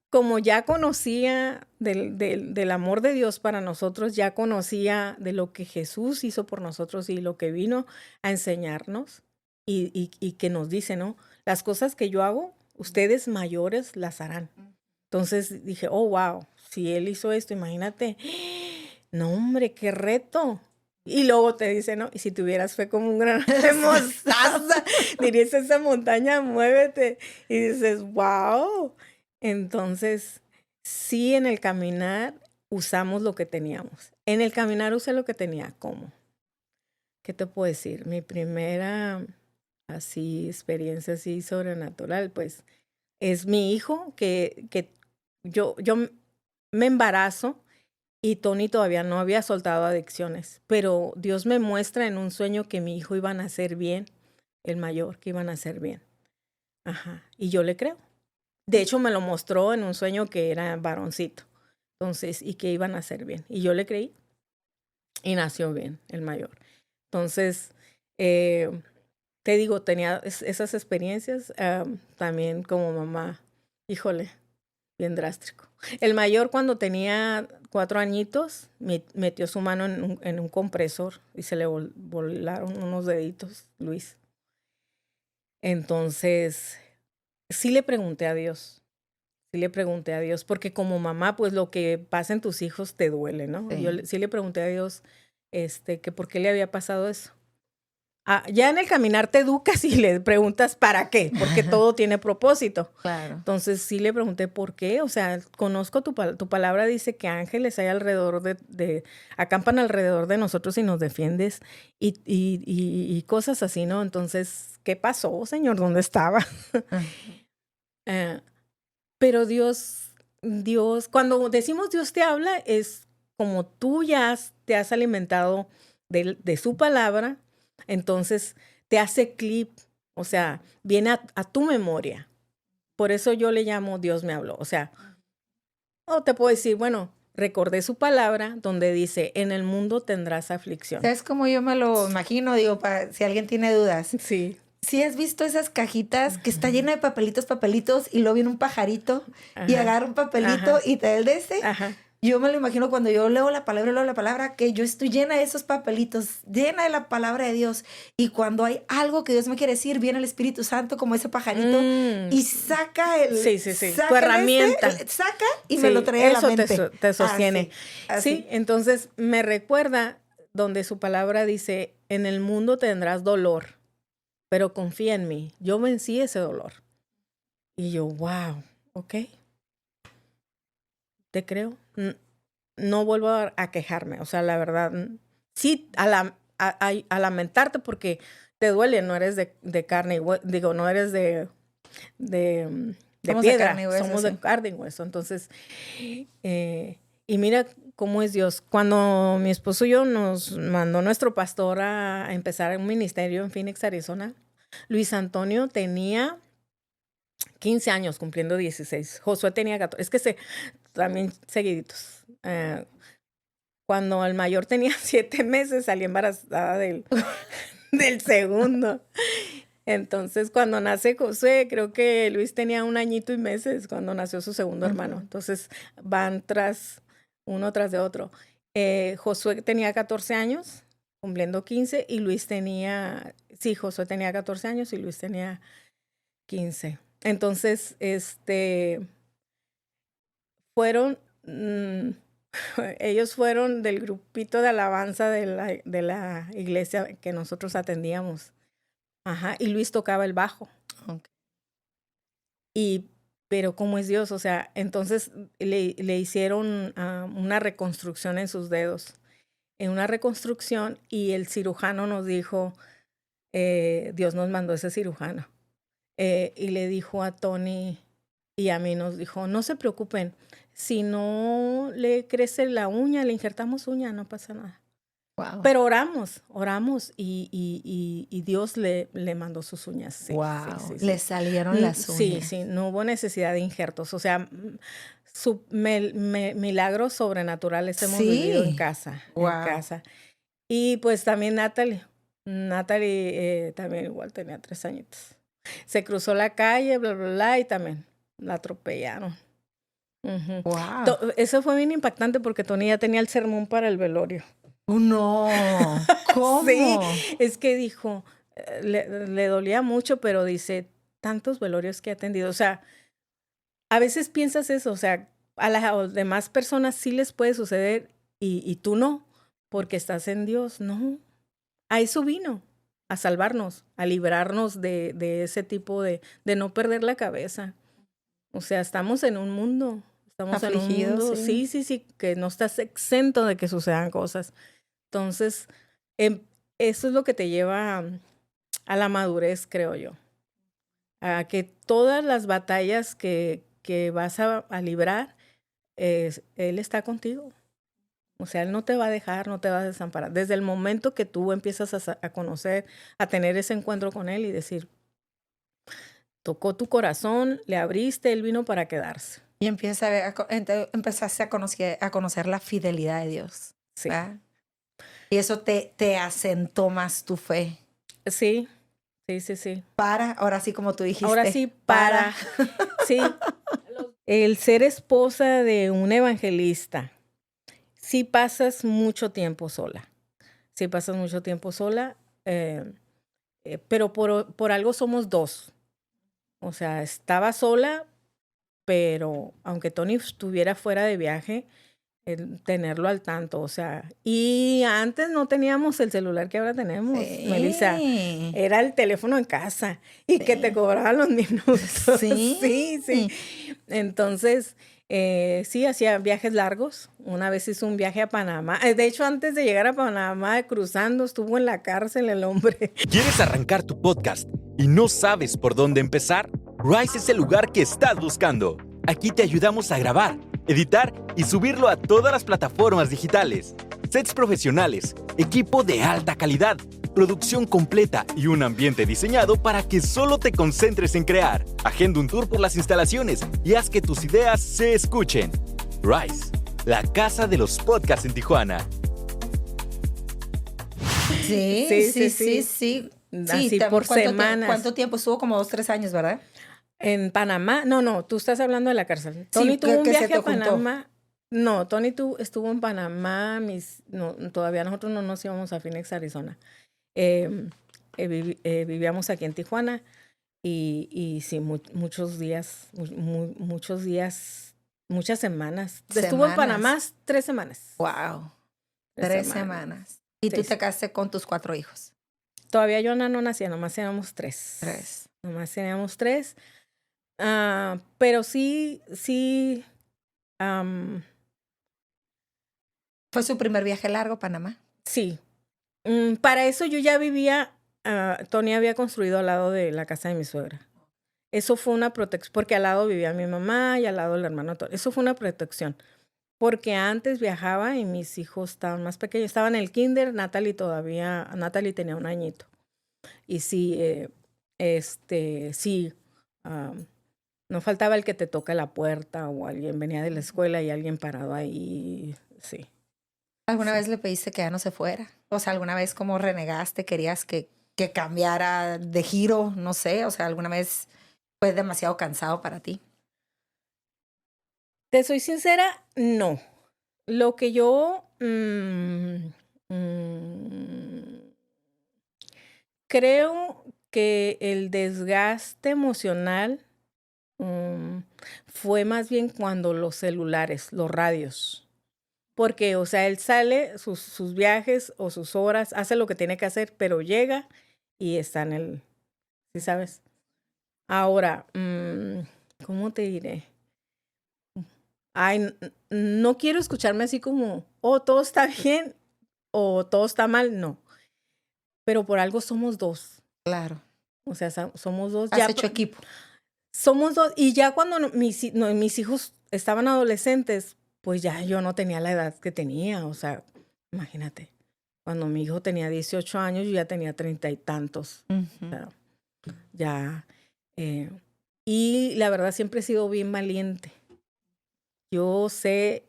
S2: como ya conocía del amor de Dios para nosotros, ya conocía de lo que Jesús hizo por nosotros y lo que vino a enseñarnos y que nos dice, ¿no? Las cosas que yo hago, ustedes mayores las harán. Entonces dije, oh, wow, si Él hizo esto, imagínate. No, hombre, qué reto. Y luego te dice, ¿no? Y si tuvieras fe como un grano de mostaza, dirías a esa montaña, muévete. Y dices, wow. Entonces, sí, en el caminar usamos lo que teníamos. En el caminar usé lo que tenía. ¿Cómo? ¿Qué te puedo decir? Mi primera experiencia así sobrenatural, pues, es mi hijo que yo me embarazo y Tony todavía no había soltado adicciones, pero Dios me muestra en un sueño que mi hijo iba a nacer bien, el mayor, que iba a nacer bien. Ajá, y yo le creo. De hecho, me lo mostró en un sueño que era varoncito, entonces, y que iba a nacer bien. Y yo le creí y nació bien, el mayor. Entonces, te digo, tenía esas experiencias también como mamá. Híjole, bien drástico. El mayor, cuando tenía 4 añitos, metió su mano en un compresor y se le volaron unos deditos, Luis. Entonces, sí le pregunté a Dios. Sí le pregunté a Dios, porque como mamá, pues lo que pasa en tus hijos te duele, ¿no?
S1: Sí.
S2: Yo sí le pregunté a Dios que por qué le había pasado eso. Ya en el caminar te educas y le preguntas para qué, porque todo tiene propósito.
S1: Claro.
S2: Entonces sí le pregunté por qué, o sea, conozco tu palabra, dice que ángeles hay alrededor acampan alrededor de nosotros y nos defiendes y cosas así, ¿no? Entonces, ¿qué pasó, Señor? ¿Dónde estaba? Pero Dios, cuando decimos Dios te habla, es como tú ya te has alimentado de su palabra, entonces te hace clip, o sea, viene a tu memoria. Por eso yo le llamo Dios me habló. O sea, te puedo decir, bueno, recordé su palabra donde dice, en el mundo tendrás aflicción.
S1: ¿Sabes cómo yo me lo imagino? Digo, si alguien tiene dudas.
S2: Sí.
S1: ¿Sí has visto esas cajitas que está llena de papelitos, y luego viene un pajarito y agarra un papelito y te da el de ese?
S2: Ajá.
S1: Yo me lo imagino cuando yo leo la palabra, que yo estoy llena de esos papelitos, llena de la palabra de Dios. Y cuando hay algo que Dios me quiere decir, viene el Espíritu Santo como ese pajarito y saca
S2: Sí. Tu herramienta.
S1: Saca y me lo trae a la mente.
S2: Eso te sostiene.
S1: Así.
S2: Sí, entonces me recuerda donde su palabra dice, en el mundo tendrás dolor, pero confía en mí. Yo vencí ese dolor. Y yo, wow, ok. Te creo. No vuelvo a quejarme. O sea, la verdad, sí, a lamentarte porque te duele, no eres de carne y hueso, digo, no eres de piedra,
S1: carne y hueso,
S2: somos
S1: sí.
S2: de carne y hueso. Entonces, y mira cómo es Dios. Cuando mi esposo y yo nos mandó nuestro pastor a empezar un ministerio en Phoenix, Arizona, Luis Antonio tenía 15 años, cumpliendo 16. Josué tenía 14. Es que también seguiditos. Cuando el mayor tenía 7 meses, salí embarazada del segundo. Entonces, cuando nace José, creo que Luis tenía 1 añito y meses cuando nació su segundo hermano. Entonces, van uno tras de otro. Josué tenía 14 años, cumpliendo 15, y Luis Josué tenía 14 años y Luis tenía 15. Entonces, ellos fueron del grupito de alabanza de la iglesia que nosotros atendíamos. Ajá, y Luis tocaba el bajo. Okay. Pero ¿cómo es Dios? O sea, entonces le hicieron una reconstrucción en sus dedos. En una reconstrucción, y el cirujano nos dijo, Dios nos mandó ese cirujano. Y le dijo a Tony y a mí, nos dijo, no se preocupen, si no le crece la uña, le injertamos uña, no pasa nada.
S1: Wow.
S2: Pero oramos y Dios le mandó sus uñas. Sí,
S1: wow.
S2: Sí.
S1: Le salieron las uñas.
S2: Sí, no hubo necesidad de injertos. O sea, milagros sobrenaturales hemos vivido en casa.
S1: Wow.
S2: En casa. Y pues también Natalie también igual tenía 3 añitos. Se cruzó la calle, bla, bla, bla, y también la atropellaron. Ujú.
S1: Wow.
S2: Eso fue bien impactante porque Tony ya tenía el sermón para el velorio.
S1: No,
S2: Sí,
S1: ¿cómo?
S2: es que dijo, le dolía mucho, pero dice, tantos velorios que ha atendido. O sea, a veces piensas eso, o sea, a las demás personas sí les puede suceder y tú no, porque estás en Dios. No, a eso vino, a salvarnos, a librarnos de ese tipo de no perder la cabeza. O sea, estamos en un mundo,
S1: Afligido, sí.
S2: sí, que no estás exento de que sucedan cosas. Entonces, em, eso es lo que te lleva a la madurez, creo yo. A que todas las batallas que vas a librar, Él está contigo. O sea, Él no te va a dejar, no te va a desamparar. Desde el momento que tú empiezas a conocer, a tener ese encuentro con Él y decir, tocó tu corazón, le abriste, Él vino para quedarse.
S1: Y empieza a ver, empezaste a conocer la fidelidad de Dios.
S2: Sí.
S1: ¿Verdad? Y eso te asentó más tu fe.
S2: Sí, sí, sí, sí.
S1: Ahora sí, como tú dijiste.
S2: Ahora sí, sí. El ser esposa de un evangelista, sí pasas mucho tiempo sola. Sí pasas mucho tiempo sola, pero por algo somos dos. O sea, estaba sola, pero aunque Tony estuviera fuera de viaje, tenerlo al tanto, o sea, y antes no teníamos el celular que ahora tenemos, Melissa,
S1: Sí.
S2: era el teléfono en casa y que te
S1: Sí.
S2: cobraban los minutos.
S1: Sí.
S2: Sí. Entonces, sí, hacía viajes largos. Una vez hizo un viaje a Panamá. De hecho, antes de llegar a Panamá, cruzando, estuvo en la cárcel el hombre.
S3: ¿Quieres arrancar tu podcast y no sabes por dónde empezar? Rise es el lugar que estás buscando. Aquí te ayudamos a grabar, editar y subirlo a todas las plataformas digitales. Sets profesionales, equipo de alta calidad, producción completa y un ambiente diseñado para que solo te concentres en crear. Agenda un tour por las instalaciones y haz que tus ideas se escuchen. Rise, la casa de los podcasts en Tijuana.
S1: Sí.
S2: Así por semanas.
S1: ¿Cuánto tiempo? Estuvo como 2, 3 años, ¿verdad?
S2: En Panamá, no, tú estás hablando de la cárcel. Tony tuvo un viaje a Panamá. No, Tony estuvo en Panamá, todavía nosotros no nos íbamos a Phoenix, Arizona. Vivíamos aquí en Tijuana y sí, muchos días, muchas semanas. Estuvo en Panamá 3 semanas.
S1: Wow, 3 semanas. ¿Y tú te casaste con tus 4 hijos?
S2: Todavía Jonah no nacía, nomás teníamos 3.
S1: 3.
S2: Nomás teníamos 3. Pero sí.
S1: ¿Fue su primer viaje largo, Panamá?
S2: Sí. Para eso yo ya vivía, Tony había construido al lado de la casa de mi suegra. Eso fue una protección, porque al lado vivía mi mamá y al lado el hermano Tony. Eso fue una protección, porque antes viajaba y mis hijos estaban más pequeños. Estaban en el kinder, Natalie tenía 1 añito. Y sí, no faltaba el que te toca la puerta o alguien venía de la escuela y alguien parado ahí, sí.
S1: ¿Alguna vez le pediste que ya no se fuera? O sea, ¿alguna vez como renegaste, querías que cambiara de giro? No sé, o sea, ¿alguna vez fue demasiado cansado para ti?
S2: Te soy sincera, no. Lo que yo creo que el desgaste emocional fue más bien cuando los celulares, los radios. Porque, o sea, él sale, sus viajes o sus horas, hace lo que tiene que hacer, pero llega y está en el... ¿Sí sabes? Ahora, ¿cómo te diré? Ay, no quiero escucharme así como, todo está bien o todo está mal, no. Pero por algo somos 2.
S1: Claro.
S2: O sea, somos 2.
S1: Has hecho equipo.
S2: Somos 2. Y ya cuando mis hijos estaban adolescentes, pues ya yo no tenía la edad que tenía. O sea, imagínate. Cuando mi hijo tenía 18 años, yo ya tenía 30 y tantos. O sea, ya. Y la verdad siempre he sido bien valiente. Yo sé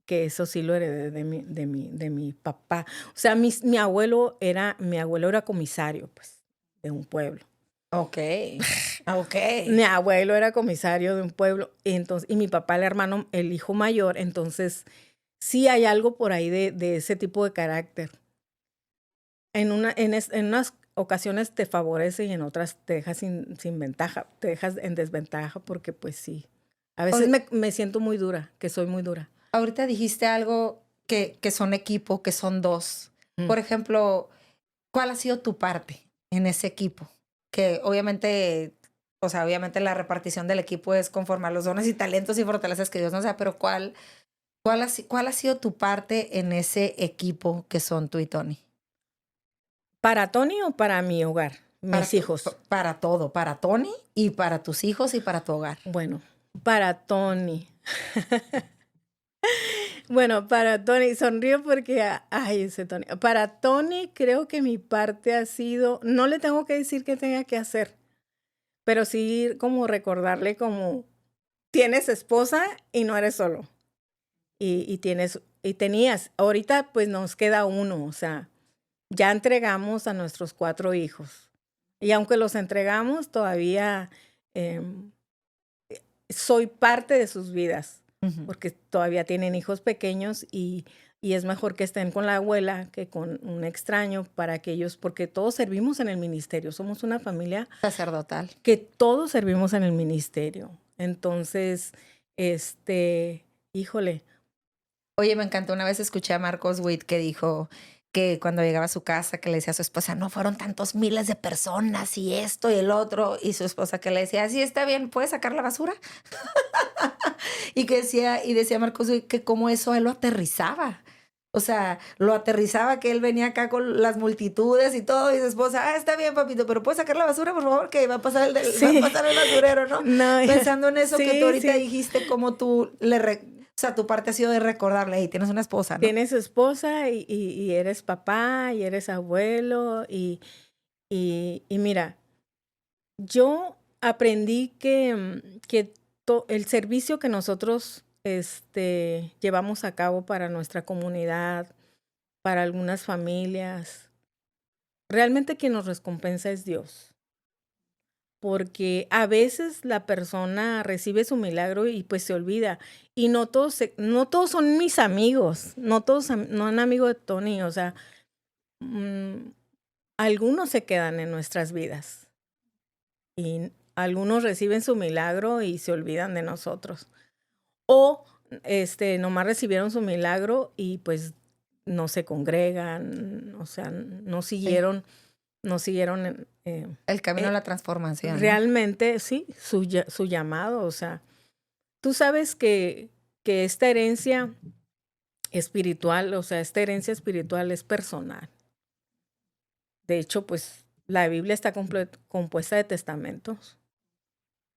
S2: que eso sí lo heredé de mi papá. O sea, mi abuelo era comisario, pues, de un pueblo.
S1: Ok, ok.
S2: Mi abuelo era comisario de un pueblo y mi papá, el hermano, el hijo mayor. Entonces, sí hay algo por ahí de ese tipo de carácter. En unas ocasiones te favorece y en otras te deja sin ventaja, te dejas en desventaja porque pues sí. A veces me siento muy dura, que soy muy dura.
S1: Ahorita dijiste algo que son equipo, que son dos.
S2: Mm.
S1: Por ejemplo, ¿cuál ha sido tu parte en ese equipo? Que obviamente, o sea, obviamente la repartición del equipo es conforme a los dones y talentos y fortalezas que Dios nos da, pero ¿cuál ha sido tu parte en ese equipo que son tú y Tony?
S2: ¿Para Tony o para mi hogar? Mis hijos.
S1: Para todo, para Tony y para tus hijos y para tu hogar.
S2: Bueno, para Tony. Bueno, para Tony, sonrío porque, ay, ese Tony. Para Tony creo que mi parte ha sido, no le tengo que decir qué tenga que hacer, pero sí como recordarle como, tienes esposa y no eres solo. Y tenías, ahorita pues nos queda uno, o sea, ya entregamos a nuestros 4 hijos. Y aunque los entregamos, todavía soy parte de sus vidas, porque todavía tienen hijos pequeños y es mejor que estén con la abuela que con un extraño para que ellos, porque todos servimos en el ministerio, somos una familia
S1: sacerdotal,
S2: que todos servimos en el ministerio. Entonces, híjole.
S1: Oye, me encantó. Una vez escuché a Marcos Witt que dijo que cuando llegaba a su casa, que le decía a su esposa, no fueron tantos miles de personas y esto y el otro. Y su esposa que le decía, sí, está bien, ¿puedes sacar la basura? y decía Marcos Witt que como eso él lo aterrizaba. O sea, lo aterrizaba que él venía acá con las multitudes y todo, y su esposa, está bien, papito, pero ¿puedes sacar la basura, por favor? Que va a pasar va a pasar el basurero, ¿no? Pensando en eso que tú ahorita dijiste, como tú o sea, tu parte ha sido de recordarle, y tienes una esposa, ¿no?
S2: Tienes esposa y eres papá y eres abuelo y mira, yo aprendí que el servicio que nosotros llevamos a cabo para nuestra comunidad, para algunas familias, realmente quien nos recompensa es Dios. Porque a veces la persona recibe su milagro y pues se olvida. Y no todos son mis amigos, no son amigos de Tony, o sea, algunos se quedan en nuestras vidas. Y algunos reciben su milagro y se olvidan de nosotros. O nomás recibieron su milagro y pues no se congregan, o sea, no siguieron
S1: el camino de la transformación.
S2: Realmente, ¿no? Sí, su llamado. O sea, tú sabes que esta herencia espiritual, o sea, esta herencia espiritual es personal. De hecho, pues la Biblia está compuesta de testamentos.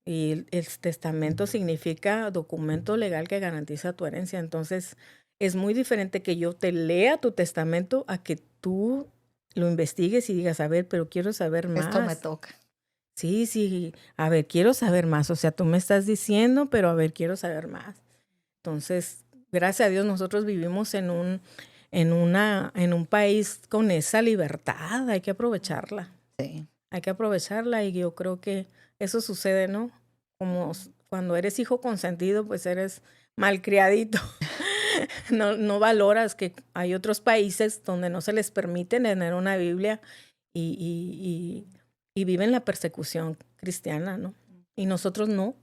S2: Y el testamento significa documento legal que garantiza tu herencia. Entonces, es muy diferente que yo te lea tu testamento a que tú lo investigues y digas, a ver, pero quiero saber más.
S1: Esto me toca.
S2: Sí, a ver, quiero saber más. O sea, tú me estás diciendo, pero a ver, quiero saber más. Entonces, gracias a Dios, nosotros vivimos en un país con esa libertad. Hay que aprovecharla.
S1: Sí.
S2: Hay que aprovecharla y yo creo que eso sucede, ¿no? Como cuando eres hijo consentido, pues eres malcriadito. No valoras que hay otros países donde no se les permite tener una Biblia y viven la persecución cristiana, ¿no? Y nosotros no,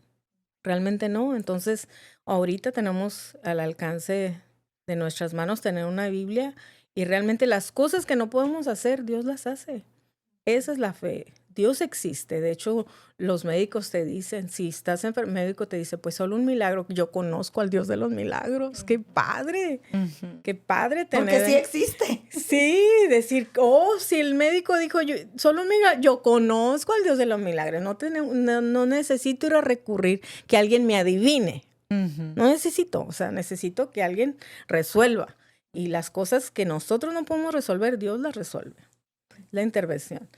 S2: realmente no. Entonces, ahorita tenemos al alcance de nuestras manos tener una Biblia y realmente las cosas que no podemos hacer, Dios las hace. Esa es la fe. Dios existe. De hecho, los médicos te dicen, si estás enfermo, el médico te dice, pues solo un milagro. Yo conozco al Dios de los milagros. ¡Qué padre! ¡Qué padre tener!
S1: Porque sí existe.
S2: Sí, decir, si el médico dijo, solo un milagro, yo conozco al Dios de los milagros. No necesito ir a recurrir que alguien me adivine. No necesito, o sea, necesito que alguien resuelva. Y las cosas que nosotros no podemos resolver, Dios las resuelve. La intervención.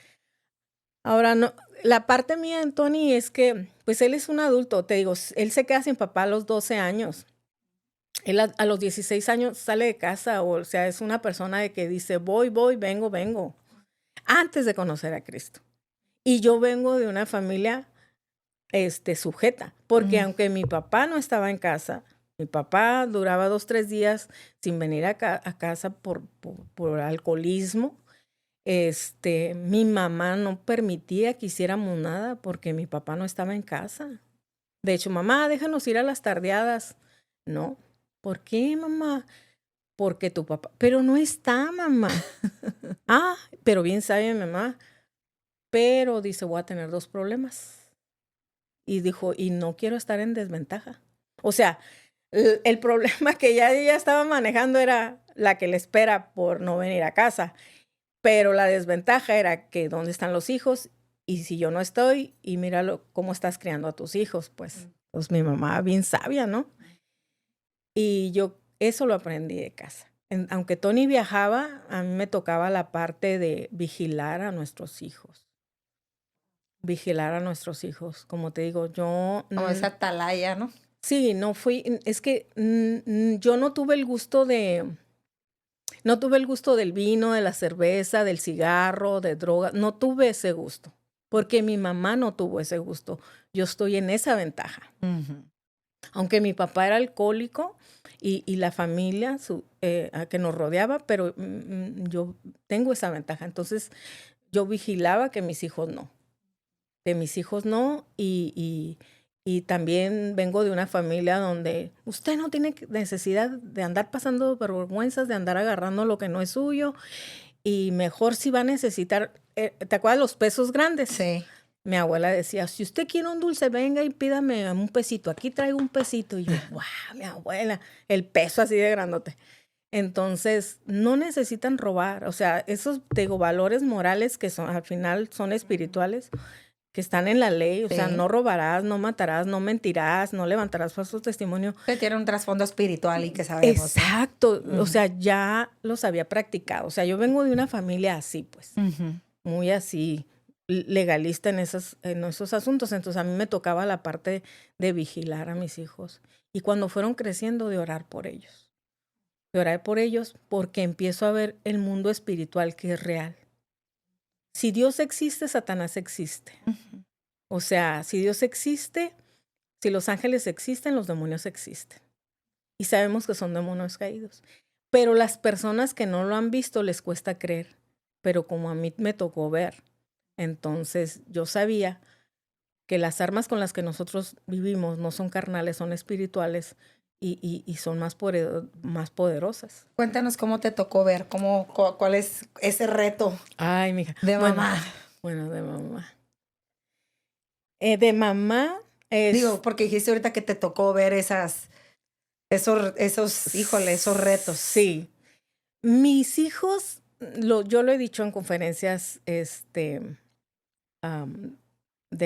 S2: Ahora, no, la parte mía de Tony es que, pues él es un adulto, te digo, él se queda sin papá a los 12 años. Él a los 16 años sale de casa, o sea, es una persona de que dice, voy, vengo, antes de conocer a Cristo. Y yo vengo de una familia sujeta, porque aunque mi papá no estaba en casa, mi papá duraba 2, 3 días sin venir a casa por alcoholismo. Mi mamá no permitía que hiciéramos nada porque mi papá no estaba en casa. De hecho, mamá, déjanos ir a las tardeadas. No. ¿Por qué, mamá? Porque tu papá. Pero no está, mamá. Pero bien sabe mi mamá. Pero dice, voy a tener 2 problemas. Y dijo, y no quiero estar en desventaja. O sea, el problema que ella estaba manejando era la que le espera por no venir a casa. Pero la desventaja era que dónde están los hijos y si yo no estoy y míralo cómo estás criando a tus hijos, pues mi mamá bien sabia, ¿no? Y yo eso lo aprendí de casa. Aunque Tony viajaba, a mí me tocaba la parte de vigilar a nuestros hijos. Vigilar a nuestros hijos. Como te digo, yo...
S1: Como esa atalaya, ¿no?
S2: Sí, no fui... Es que yo no tuve el gusto de... No tuve el gusto del vino, de la cerveza, del cigarro, de droga. No tuve ese gusto, porque mi mamá no tuvo ese gusto. Yo estoy en esa ventaja. Aunque mi papá era alcohólico y la familia que nos rodeaba, pero yo tengo esa ventaja. Entonces, yo vigilaba que mis hijos no. Y también vengo de una familia donde usted no tiene necesidad de andar pasando vergüenzas, de andar agarrando lo que no es suyo. Y mejor si va a necesitar, ¿te acuerdas los pesos grandes?
S1: Sí.
S2: Mi abuela decía, si usted quiere un dulce, venga y pídame un pesito. Aquí traigo un pesito. Y yo, wow, mi abuela, el peso así de grandote. Entonces, no necesitan robar. O sea, esos, te digo, valores morales que son, al final son espirituales, que están en la ley, o sea, no robarás, no matarás, no mentirás, no levantarás falso testimonio.
S1: Que tiene un trasfondo espiritual y que sabemos.
S2: Exacto, o sea, ya los había practicado. O sea, yo vengo de una familia así, pues, muy así, legalista en esos asuntos. Entonces, a mí me tocaba la parte de vigilar a mis hijos. Y cuando fueron creciendo, de orar por ellos. De orar por ellos porque empiezo a ver el mundo espiritual que es real. Si Dios existe, Satanás existe. O sea, si Dios existe, si los ángeles existen, los demonios existen. Y sabemos que son demonios caídos. Pero las personas que no lo han visto les cuesta creer. Pero como a mí me tocó ver, entonces yo sabía que las armas con las que nosotros vivimos no son carnales, son espirituales y son más poderosas.
S1: Cuéntanos cómo te tocó ver, cuál es ese reto.
S2: Ay, mija.
S1: De mamá.
S2: Bueno, de mamá. De mamá es...
S1: Digo, porque dijiste ahorita que te tocó ver esos, híjole, esos retos.
S2: Sí. Mis hijos, yo lo he dicho en conferencias de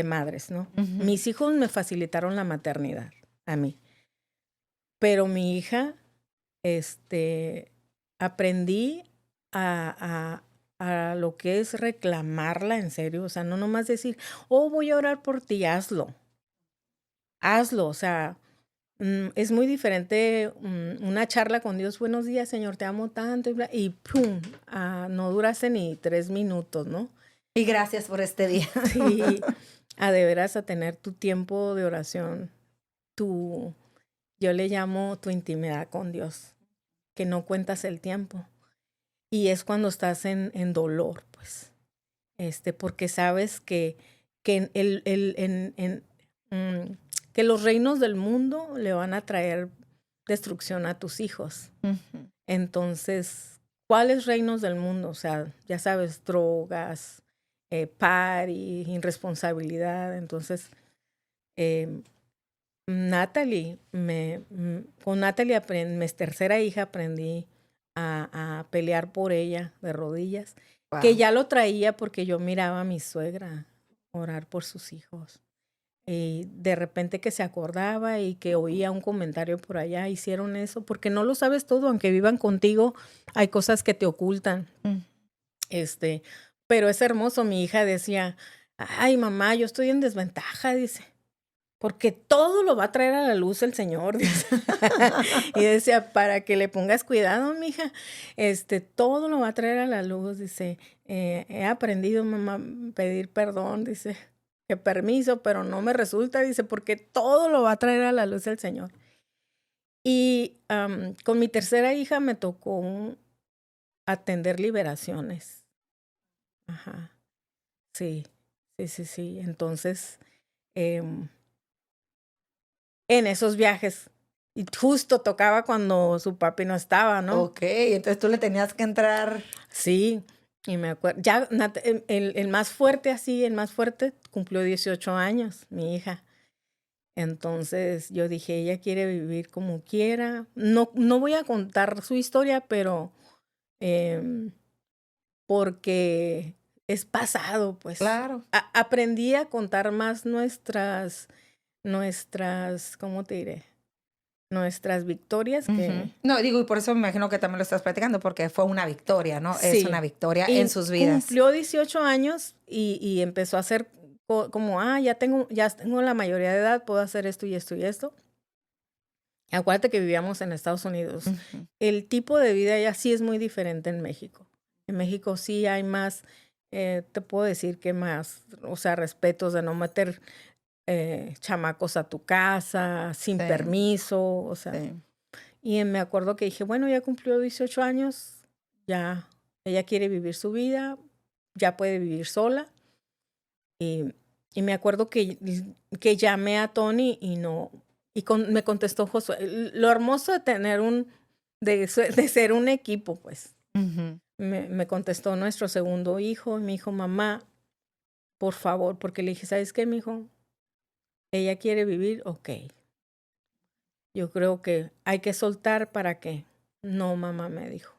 S2: madres, ¿no? Mis hijos me facilitaron la maternidad a mí. Pero mi hija, aprendí a lo que es reclamarla en serio. O sea, no nomás decir, voy a orar por ti, hazlo. Hazlo, o sea, es muy diferente una charla con Dios. Buenos días, Señor, te amo tanto. Y ¡pum! No duraste ni 3 minutos, ¿no?
S1: Y gracias por este día.
S2: Sí, de veras a tener tu tiempo de oración, yo le llamo tu intimidad con Dios, que no cuentas el tiempo. Y es cuando estás en dolor, pues, porque sabes que los reinos del mundo le van a traer destrucción a tus hijos. Entonces, ¿cuáles reinos del mundo? O sea, ya sabes, drogas, party, irresponsabilidad. Entonces, Natalie, con Natalie, mi tercera hija, aprendí a pelear por ella de rodillas, que ya lo traía porque yo miraba a mi suegra orar por sus hijos. Y de repente que se acordaba y que oía un comentario por allá, hicieron eso, porque no lo sabes todo, aunque vivan contigo, hay cosas que te ocultan. Pero es hermoso, mi hija decía, ay mamá, yo estoy en desventaja, dice, porque todo lo va a traer a la luz el Señor. Dice. Y decía, para que le pongas cuidado, mija, todo lo va a traer a la luz. Dice, he aprendido, mamá, pedir perdón, dice, que permiso, pero no me resulta, dice, porque todo lo va a traer a la luz el Señor. Y con mi tercera hija me tocó atender liberaciones. Ajá. Sí. Entonces, en esos viajes, y justo tocaba cuando su papi no estaba, ¿no?
S1: Ok, entonces tú le tenías que entrar.
S2: Sí, y me acuerdo, ya el más fuerte cumplió 18 años, mi hija. Entonces yo dije, ella quiere vivir como quiera. No voy a contar su historia, pero porque es pasado, pues.
S1: Claro.
S2: Aprendí a contar más nuestras, ¿cómo te diré? Nuestras victorias que...
S1: No, digo, y por eso me imagino que también lo estás platicando, porque fue una victoria, ¿no?
S2: Sí.
S1: Es una victoria en sus vidas.
S2: Cumplió 18 años y empezó a hacer como, ya tengo la mayoría de edad, puedo hacer esto y esto y esto. Acuérdate que vivíamos en Estados Unidos. El tipo de vida ya sí es muy diferente en México. En México sí hay más, te puedo decir que más, o sea, respetos de no meter chamacos a tu casa sin permiso, o sea. Sí. Y me acuerdo que dije, bueno, ya cumplió 18 años, ya ella quiere vivir su vida, ya puede vivir sola. Y me acuerdo que llamé a Tony y me contestó Josué. Lo hermoso de tener de ser un equipo, pues. Me contestó nuestro segundo hijo y me dijo, mamá, por favor, porque le dije, ¿sabes qué, mijo? Ella quiere vivir, ok. Yo creo que hay que soltar para que. No, mamá, me dijo.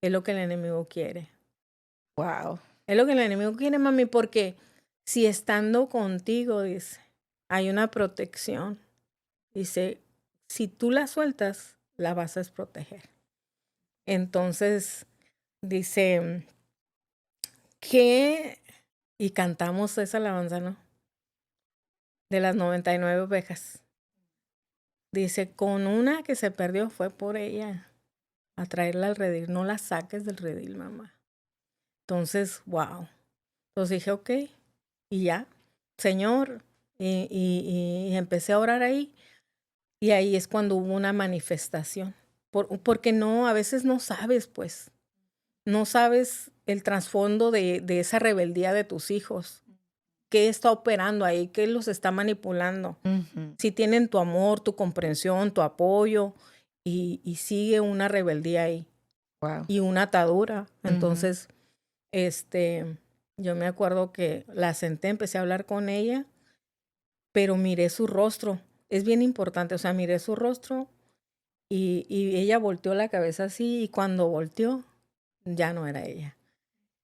S2: Es lo que el enemigo quiere.
S1: Wow.
S2: Es lo que el enemigo quiere, mami, porque si estando contigo, dice, hay una protección. Dice, si tú la sueltas, la vas a desproteger. Entonces, dice, ¿qué? Y cantamos esa alabanza, ¿no? De las 99 ovejas. Dice, con una que se perdió fue por ella a traerla al redil. No la saques del redil, mamá. Entonces, wow. Entonces dije, ok, y ya, Señor, y empecé a orar ahí. Y ahí es cuando hubo una manifestación. Porque a veces no sabes, pues. No sabes el trasfondo de esa rebeldía de tus hijos. ¿Qué está operando ahí? ¿Qué los está manipulando? Si tienen tu amor, tu comprensión, tu apoyo, y sigue una rebeldía ahí.
S1: Wow.
S2: Y una atadura. Entonces, yo me acuerdo que la senté, empecé a hablar con ella, pero miré su rostro. Es bien importante, o sea, miré su rostro y ella volteó la cabeza así, y cuando volteó, ya no era ella.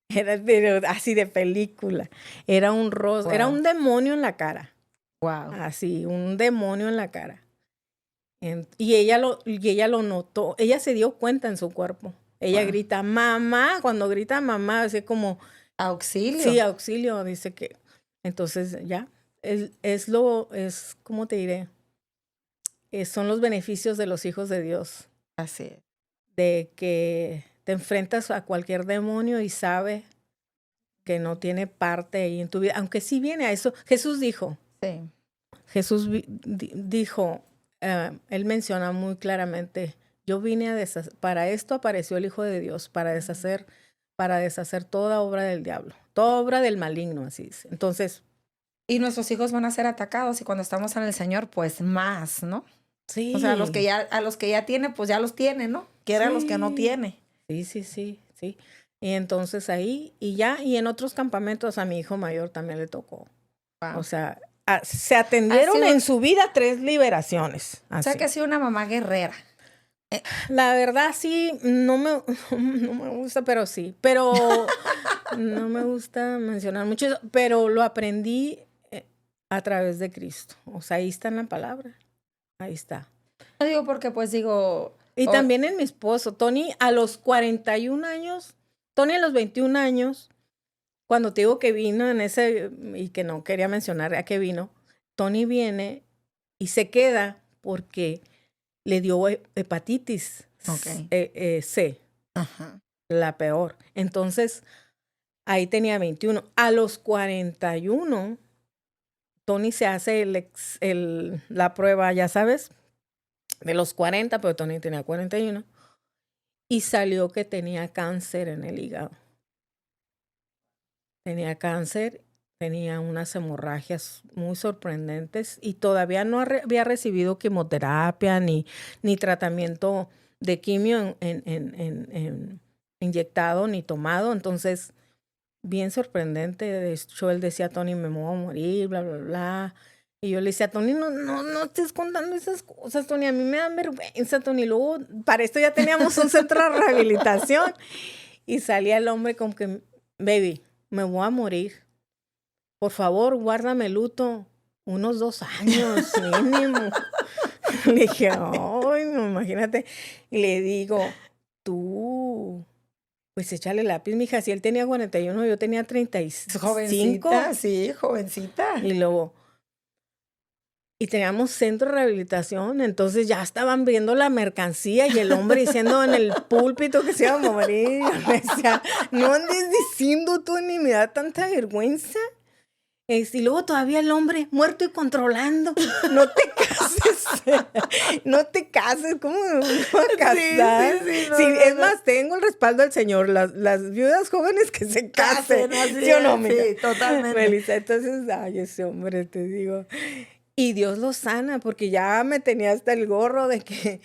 S2: Era así de película. Era un rostro, wow. Era un demonio en la cara.
S1: Wow.
S2: Así, un demonio en la cara. Y ella lo notó, ella se dio cuenta en su cuerpo. Ella grita, mamá, cuando grita mamá, así como...
S1: Auxilio.
S2: Sí, auxilio, dice que... Entonces, ya, ¿cómo te diré? Son los beneficios de los hijos de Dios.
S1: Así es.
S2: De que te enfrentas a cualquier demonio y sabe que no tiene parte ahí en tu vida, aunque sí viene a eso. Jesús dijo.
S1: Sí.
S2: Jesús dijo, él menciona muy claramente, yo vine para esto apareció el Hijo de Dios, para deshacer toda obra del diablo, toda obra del maligno, así dice. Entonces...
S1: Y nuestros hijos van a ser atacados, y cuando estamos en el Señor, pues más, ¿no?
S2: Sí.
S1: O sea, a los que ya tiene, pues ya los tiene, ¿no? Quiere a los que no tiene.
S2: Sí. Y entonces ahí, y en otros campamentos a mi hijo mayor también le tocó. Wow. O sea, se atendieron en su vida 3 liberaciones. Así.
S1: O sea, que ha sido una mamá guerrera.
S2: La verdad, sí, no me gusta, pero sí. Pero no me gusta mencionar mucho eso, pero lo aprendí a través de Cristo. O sea, ahí está en la palabra. Ahí está.
S1: No digo porque, pues digo...
S2: Y también en mi esposo, Tony, a los 41 años, Tony a los 21 años, cuando te digo que vino en ese, y que no quería mencionar a qué vino, Tony viene y se queda porque le dio hepatitis
S1: Ok.
S2: C,
S1: Ajá.
S2: la peor. Entonces, ahí tenía 21. A los 41, Tony se hace la prueba, ya sabes, de los 40, pero Tony tenía 41, y salió que tenía cáncer en el hígado. Tenía cáncer, tenía unas hemorragias muy sorprendentes y todavía no había recibido quimioterapia ni tratamiento de quimio inyectado ni tomado. Entonces, bien sorprendente. De hecho, él decía, Tony, me voy a morir, bla, bla, bla. Y yo le decía, Tony, no estés contando esas cosas, Tony, a mí me da vergüenza, Tony. Luego, para esto ya teníamos un centro de rehabilitación. Y salía el hombre como que, baby, me voy a morir. Por favor, guárdame luto unos 2 años mínimo. Le dije, ay, no, imagínate. Y le digo, tú, pues échale lápiz, mija. Si él tenía 41, yo tenía 35.
S1: Jovencita, sí, jovencita.
S2: Y luego, y teníamos centro de rehabilitación, entonces ya estaban viendo la mercancía y el hombre diciendo en el púlpito que se iba a morir. Me decía, no andes diciendo tú, ni me da tanta vergüenza. Y luego todavía el hombre muerto y controlando. No te cases. No te cases. ¿Cómo me voy a casar? Sí, es más, tengo el respaldo del Señor. Las viudas jóvenes que se casen. ¿Sí o no, mija?
S1: Sí, totalmente.
S2: Melissa, entonces, ay, ese hombre, te digo. Y Dios lo sana, porque ya me tenía hasta el gorro de que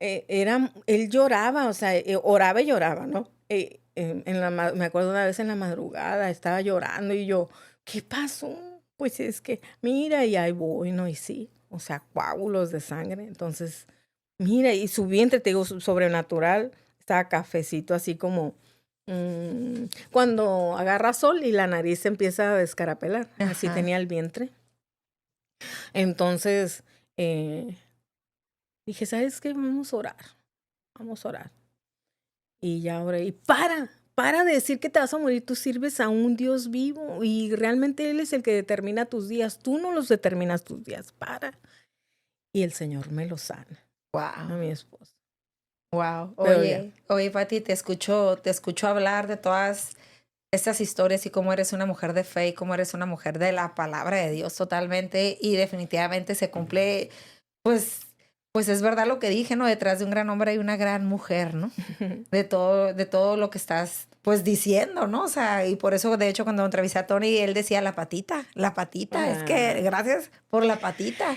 S2: él lloraba, o sea, oraba y lloraba, ¿no? Me acuerdo una vez en la madrugada, estaba llorando y yo, ¿qué pasó? Pues es que, mira, y ahí voy, ¿no? Y sí, o sea, coágulos de sangre. Entonces, mira, y su vientre, te digo, sobrenatural, estaba cafecito, así como cuando agarra sol y la nariz se empieza a descarapelar. Así
S1: Ajá.
S2: tenía el vientre. Entonces, dije, ¿sabes qué? Vamos a orar. Vamos a orar. Y ya oré. Y para de decir que te vas a morir. Tú sirves a un Dios vivo y realmente Él es el que determina tus días. Tú no los determinas tus días. Para. Y el Señor me lo sana. A
S1: Wow.
S2: mi esposa.
S1: Wow.
S2: Pero ya.
S1: Oye, Pati, te escucho hablar de todas estas historias y cómo eres una mujer de fe y cómo eres una mujer de la palabra de Dios totalmente y definitivamente se cumple, pues, pues es verdad lo que dije, ¿no? Detrás de un gran hombre hay una gran mujer, ¿no? De todo lo que estás, pues, diciendo, ¿no? O sea, y por eso, de hecho, cuando entrevisté a Tony, él decía la patita, es que gracias por la patita.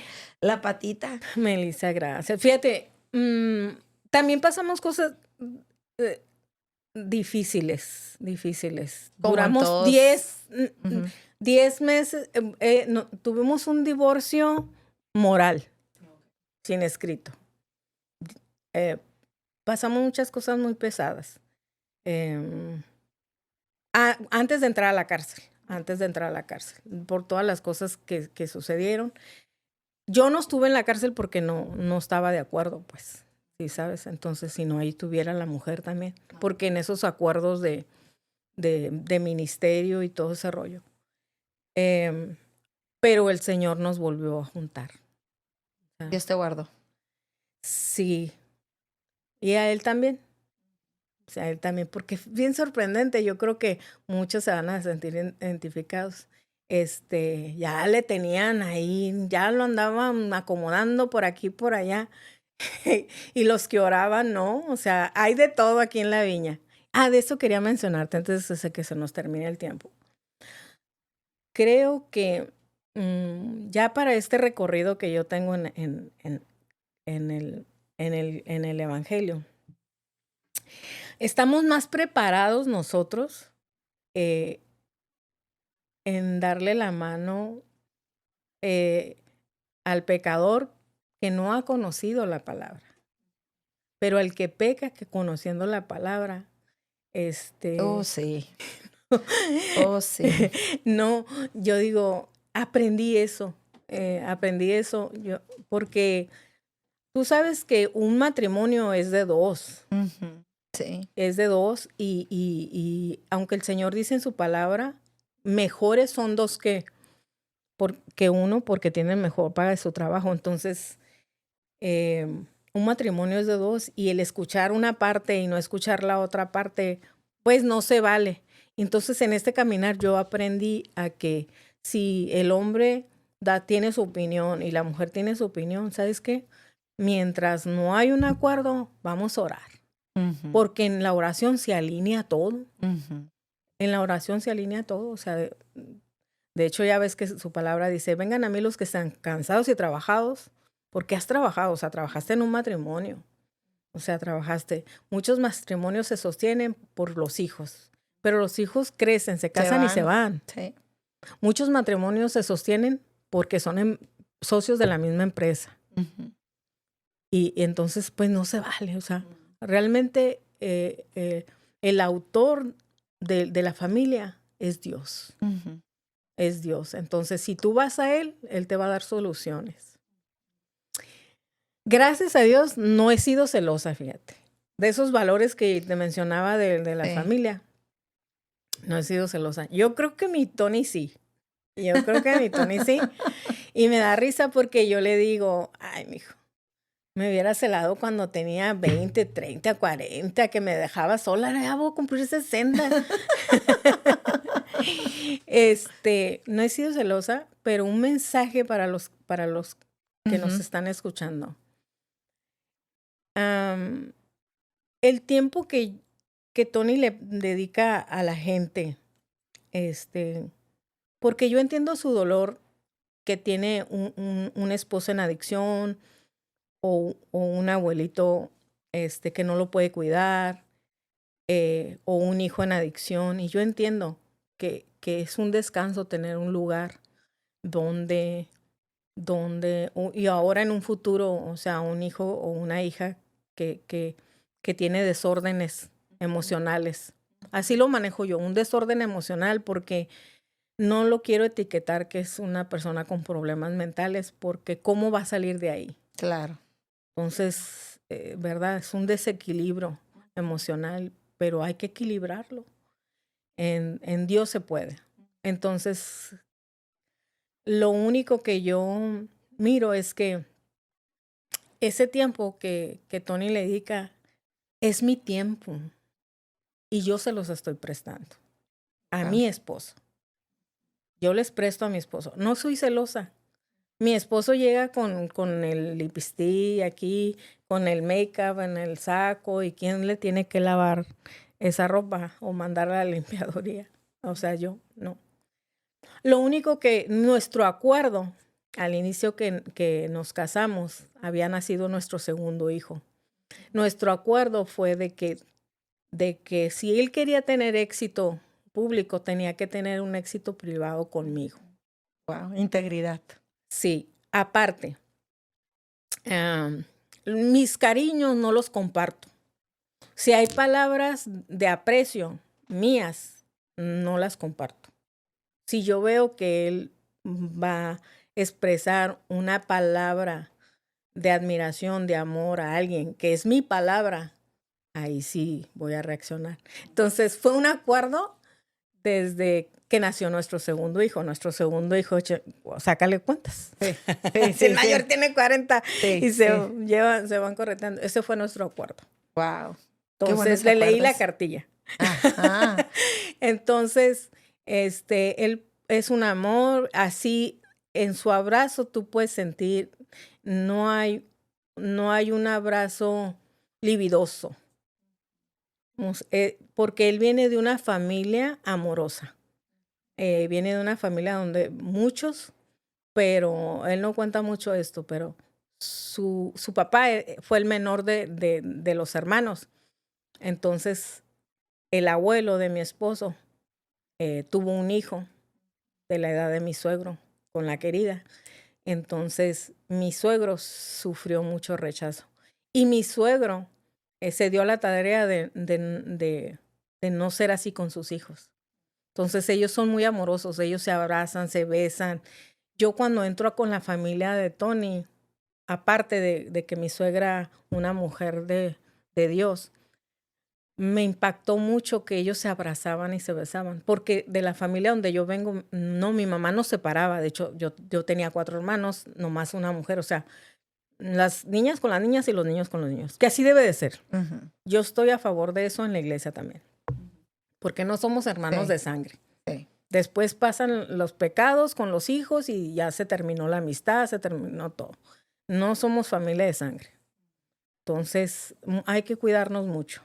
S2: Melissa, gracias. Fíjate, también pasamos cosas difíciles.
S1: Como en
S2: Duramos
S1: todos.
S2: 10 meses, tuvimos un divorcio moral, sin escrito. Pasamos muchas cosas muy pesadas. Antes de entrar a la cárcel, por todas las cosas que sucedieron. Yo no estuve en la cárcel porque no estaba de acuerdo, pues, sí, ¿sabes? Entonces, si no, ahí estuviera la mujer también, porque en esos acuerdos de ministerio y todo ese rollo. Pero el Señor nos volvió a juntar.
S1: Dios te guardo.
S2: Sí. Y a Él también. O sea, a Él también, porque es bien sorprendente. Yo creo que muchos se van a sentir identificados. Ya le tenían ahí, ya lo andaban acomodando por aquí, por allá. Y los que oraban, no. O sea, hay de todo aquí en la viña. De eso quería mencionarte antes de que se nos termine el tiempo. Creo que ya para este recorrido que yo tengo en el Evangelio, estamos más preparados nosotros en darle la mano al pecador que no ha conocido la palabra. Pero al que peca, que conociendo la palabra,
S1: Oh, sí. Oh, sí.
S2: No, yo digo, aprendí eso, porque tú sabes que un matrimonio es de 2.
S1: Sí.
S2: Es de 2 y aunque el Señor dice en su palabra, mejores son 2 que porque tienen mejor paga de su trabajo. Entonces, un matrimonio es de dos y el escuchar una parte y no escuchar la otra parte, pues no se vale. Entonces, en este caminar yo aprendí a que si el hombre tiene su opinión y la mujer tiene su opinión, ¿sabes qué? Mientras no hay un acuerdo, vamos a orar. Porque en la oración se alinea todo. En la oración se alinea todo. O sea, de hecho ya ves que su palabra dice, vengan a mí los que están cansados y trabajados, porque has trabajado, o sea, trabajaste en un matrimonio. O sea, trabajaste. Muchos matrimonios se sostienen por los hijos, pero los hijos crecen, se casan y se van.
S1: Sí.
S2: Muchos matrimonios se sostienen porque son socios de la misma empresa. Y entonces, pues no se vale. O sea, realmente el autor de la familia es Dios. Es Dios. Entonces, si tú vas a Él, Él te va a dar soluciones. Gracias a Dios, no he sido celosa, fíjate. De esos valores que te mencionaba de la familia, no he sido celosa. Yo creo que mi Tony sí. Y me da risa porque yo le digo, ay, mijo, me hubiera celado cuando tenía 20, 30, 40, que me dejaba sola. Ya voy a cumplir 60. No he sido celosa, pero un mensaje para los que nos están escuchando. El tiempo que Tony le dedica a la gente, porque yo entiendo su dolor que tiene un esposo en adicción o un abuelito que no lo puede cuidar o un hijo en adicción. Y yo entiendo que es un descanso tener un lugar donde y ahora en un futuro, o sea, un hijo o una hija que tiene desórdenes emocionales. Así lo manejo yo, un desorden emocional, porque no lo quiero etiquetar que es una persona con problemas mentales, porque ¿cómo va a salir de ahí?
S1: Claro.
S2: Entonces, ¿verdad? Es un desequilibrio emocional, pero hay que equilibrarlo. En Dios se puede. Entonces, lo único que yo miro es que ese tiempo que Tony le dedica es mi tiempo y yo se los estoy prestando a mi esposo. Yo les presto a mi esposo. No soy celosa. Mi esposo llega con el lipstick aquí, con el make-up en el saco, y ¿quién le tiene que lavar esa ropa o mandarla a la limpiadoría? O sea, yo no. Lo único que nuestro acuerdo, al inicio que nos casamos, había nacido nuestro segundo hijo. Nuestro acuerdo fue de que si él quería tener éxito público, tenía que tener un éxito privado conmigo.
S1: Wow, integridad.
S2: Sí, aparte, mis cariños no los comparto. Si hay palabras de aprecio mías, no las comparto. Si yo veo que él va a expresar una palabra de admiración, de amor a alguien, que es mi palabra, ahí sí voy a reaccionar. Entonces, fue un acuerdo desde que nació nuestro segundo hijo. Nuestro segundo hijo, sácale cuentas. Sí, el mayor tiene 40 y se van correteando. Ese fue nuestro acuerdo.
S1: Wow.
S2: Entonces, le leí la cartilla.
S1: Ajá.
S2: Entonces, él es un amor, así en su abrazo tú puedes sentir, no hay un abrazo libidoso, porque él viene de una familia amorosa, viene de una familia donde muchos, pero él no cuenta mucho esto, pero su papá fue el menor de los hermanos. Entonces, el abuelo de mi esposo tuvo un hijo de la edad de mi suegro con la querida. Entonces, mi suegro sufrió mucho rechazo. Y mi suegro se dio a la tarea de no ser así con sus hijos. Entonces, ellos son muy amorosos, ellos se abrazan, se besan. Yo cuando entro con la familia de Tony, aparte de que mi suegra, una mujer de Dios, me impactó mucho que ellos se abrazaban y se besaban, porque de la familia donde yo vengo, no, mi mamá nos separaba. De hecho, yo tenía 4 hermanos, nomás una mujer, o sea, las niñas con las niñas y los niños con los niños, que así debe de ser.
S1: Ujú.
S2: Yo estoy a favor de eso en la iglesia también, porque no somos hermanos
S1: Sí.
S2: de sangre.
S1: Sí.
S2: Después pasan los pecados con los hijos y ya se terminó la amistad, se terminó todo. No somos familia de sangre. Entonces, hay que cuidarnos mucho,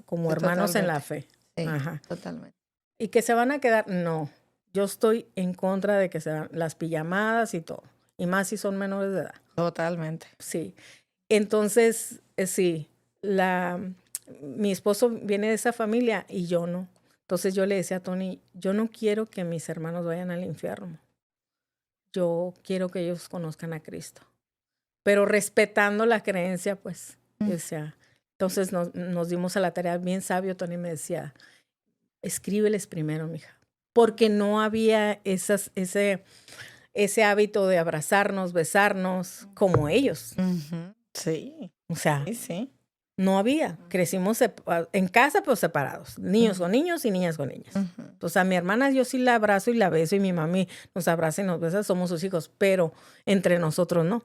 S2: como
S1: Sí,
S2: hermanos en la
S1: totalmente.
S2: fe.
S1: Sí,
S2: Ajá.
S1: totalmente.
S2: ¿Y que se van a quedar? No. Yo estoy en contra de que sean las pijamadas y todo. Y más si son menores de edad.
S1: Totalmente.
S2: Sí. Entonces, sí, mi esposo viene de esa familia y yo no. Entonces yo le decía a Tony, yo no quiero que mis hermanos vayan al infierno. Yo quiero que ellos conozcan a Cristo. Pero respetando la creencia, pues.
S1: Mm.
S2: O sea, entonces nos dimos a la tarea bien sabio. Tony me decía, escríbeles primero, mija. Porque no había ese hábito de abrazarnos, besarnos, como ellos.
S1: Ujú. Sí,
S2: O sea,
S1: sí, sí.
S2: no había. Crecimos en casa, pero separados. Niños con niños y niñas con niñas.
S1: Ujú.
S2: Entonces, a mi hermana yo sí la abrazo y la beso y mi mami nos abraza y nos besa, somos sus hijos, pero entre nosotros no.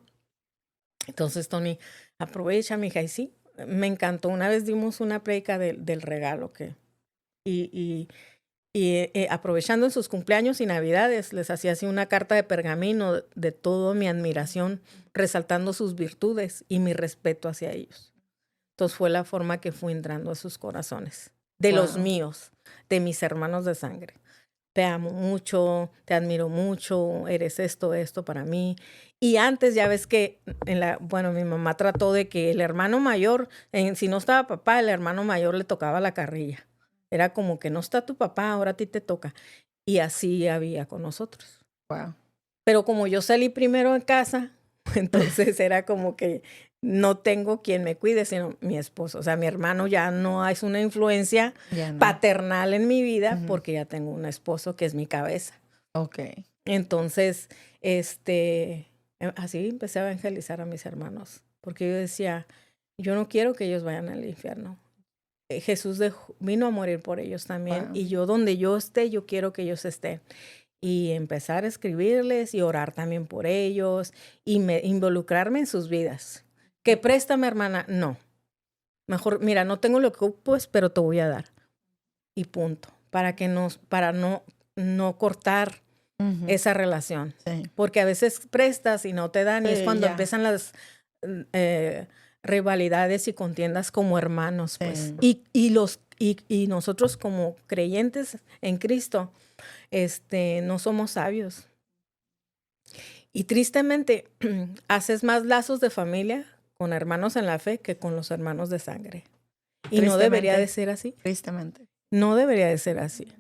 S2: Entonces, Tony, aprovecha, mija, y sí, me encantó. Una vez dimos una prédica del regalo y aprovechando en sus cumpleaños y navidades, les hacía así una carta de pergamino de toda mi admiración, resaltando sus virtudes y mi respeto hacia ellos. Entonces fue la forma que fui entrando a sus corazones, de los
S1: Wow.
S2: míos, de mis hermanos de sangre. Te amo mucho, te admiro mucho, eres esto para mí. Y antes ya ves que, mi mamá trató de que el hermano mayor, si no estaba papá, el hermano mayor le tocaba la carrilla. Era como que no está tu papá, ahora a ti te toca. Y así había con nosotros.
S1: Wow.
S2: Pero como yo salí primero en casa, entonces era como que no tengo quien me cuide, sino mi esposo. O sea, mi hermano ya no es una influencia
S1: Ya no.
S2: paternal en mi vida
S1: Ujú.
S2: porque ya tengo un esposo que es mi cabeza.
S1: Ok.
S2: Entonces, así empecé a evangelizar a mis hermanos, porque yo decía, yo no quiero que ellos vayan al infierno. Jesús vino a morir por ellos también,
S1: Wow.
S2: y yo donde yo esté, yo quiero que ellos estén. Y empezar a escribirles y orar también por ellos y involucrarme en sus vidas. ¿Que préstame, hermana? No. Mejor, mira, no tengo lo que ocupes, pero te voy a dar. Y punto. Para no cortar
S1: Ujú.
S2: esa relación.
S1: Sí.
S2: Porque a veces prestas y no te dan, y es
S1: Sí,
S2: cuando
S1: ya.
S2: empiezan las rivalidades y contiendas como hermanos, pues.
S1: Sí.
S2: Y nosotros como creyentes en Cristo, no somos sabios. Y tristemente, haces más lazos de familia con hermanos en la fe que con los hermanos de sangre. Y no debería de ser así.
S1: Tristemente.
S2: No debería de ser así.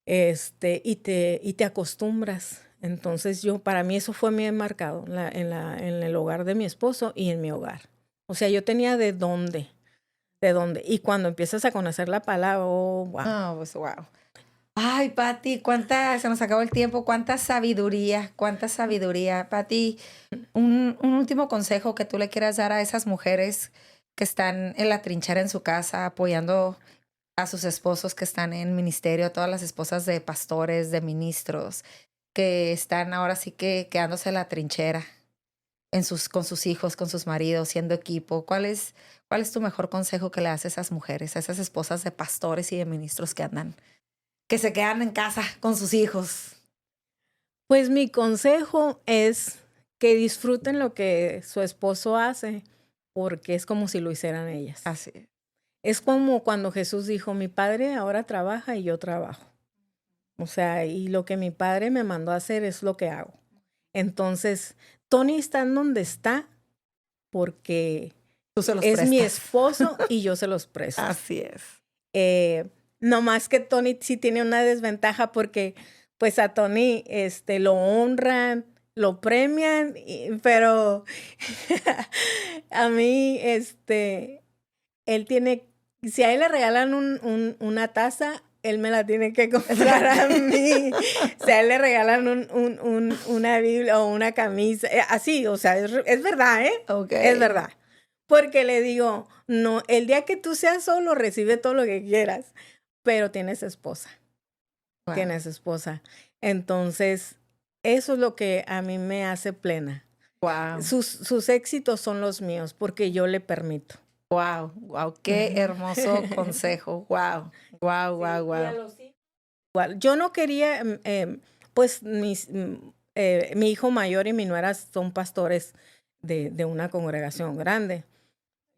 S2: Y te acostumbras. Entonces para mí eso fue bien marcado en el hogar de mi esposo y en mi hogar. O sea, yo tenía de dónde. Y cuando empiezas a conocer la palabra, oh, wow.
S1: Ah, pues wow. Ay, Pati, se nos acabó el tiempo, cuánta sabiduría, Pati. Un último consejo que tú le quieras dar a esas mujeres que están en la trinchera en su casa, apoyando a sus esposos que están en ministerio, a todas las esposas de pastores, de ministros, que están ahora sí que quedándose en la trinchera con sus hijos, con sus maridos, siendo equipo. ¿Cuál es tu mejor consejo que le das a esas mujeres, a esas esposas de pastores y de ministros que se quedan en casa con sus hijos?
S2: Pues mi consejo es que disfruten lo que su esposo hace, porque es como si lo hicieran ellas.
S1: Así.
S2: Es como cuando Jesús dijo, mi padre ahora trabaja y yo trabajo. O sea, y lo que mi padre me mandó a hacer es lo que hago. Entonces, Tony está en donde está porque
S1: Tú se los
S2: es
S1: prestas.
S2: mi esposo y yo se los presto.
S1: Así es.
S2: No más que Tony sí tiene una desventaja porque pues a Tony lo honran, lo premian, pero a mí él tiene, si a él le regalan una taza, él me la tiene que comprar a mí. Si a él le regalan una Biblia o una camisa, así, o sea, es verdad, ¿eh?
S1: Okay.
S2: Es verdad. Porque le digo, no, el día que tú seas solo, recibe todo lo que quieras, pero tienes esposa.
S1: Wow.
S2: Tienes esposa. Entonces, eso es lo que a mí me hace plena.
S1: Wow.
S2: Sus éxitos son los míos, porque yo le permito.
S1: Wow, wow, qué hermoso consejo. Wow, wow, wow, wow.
S2: Igual, yo no quería, pues mi hijo mayor y mi nuera son pastores de una congregación grande.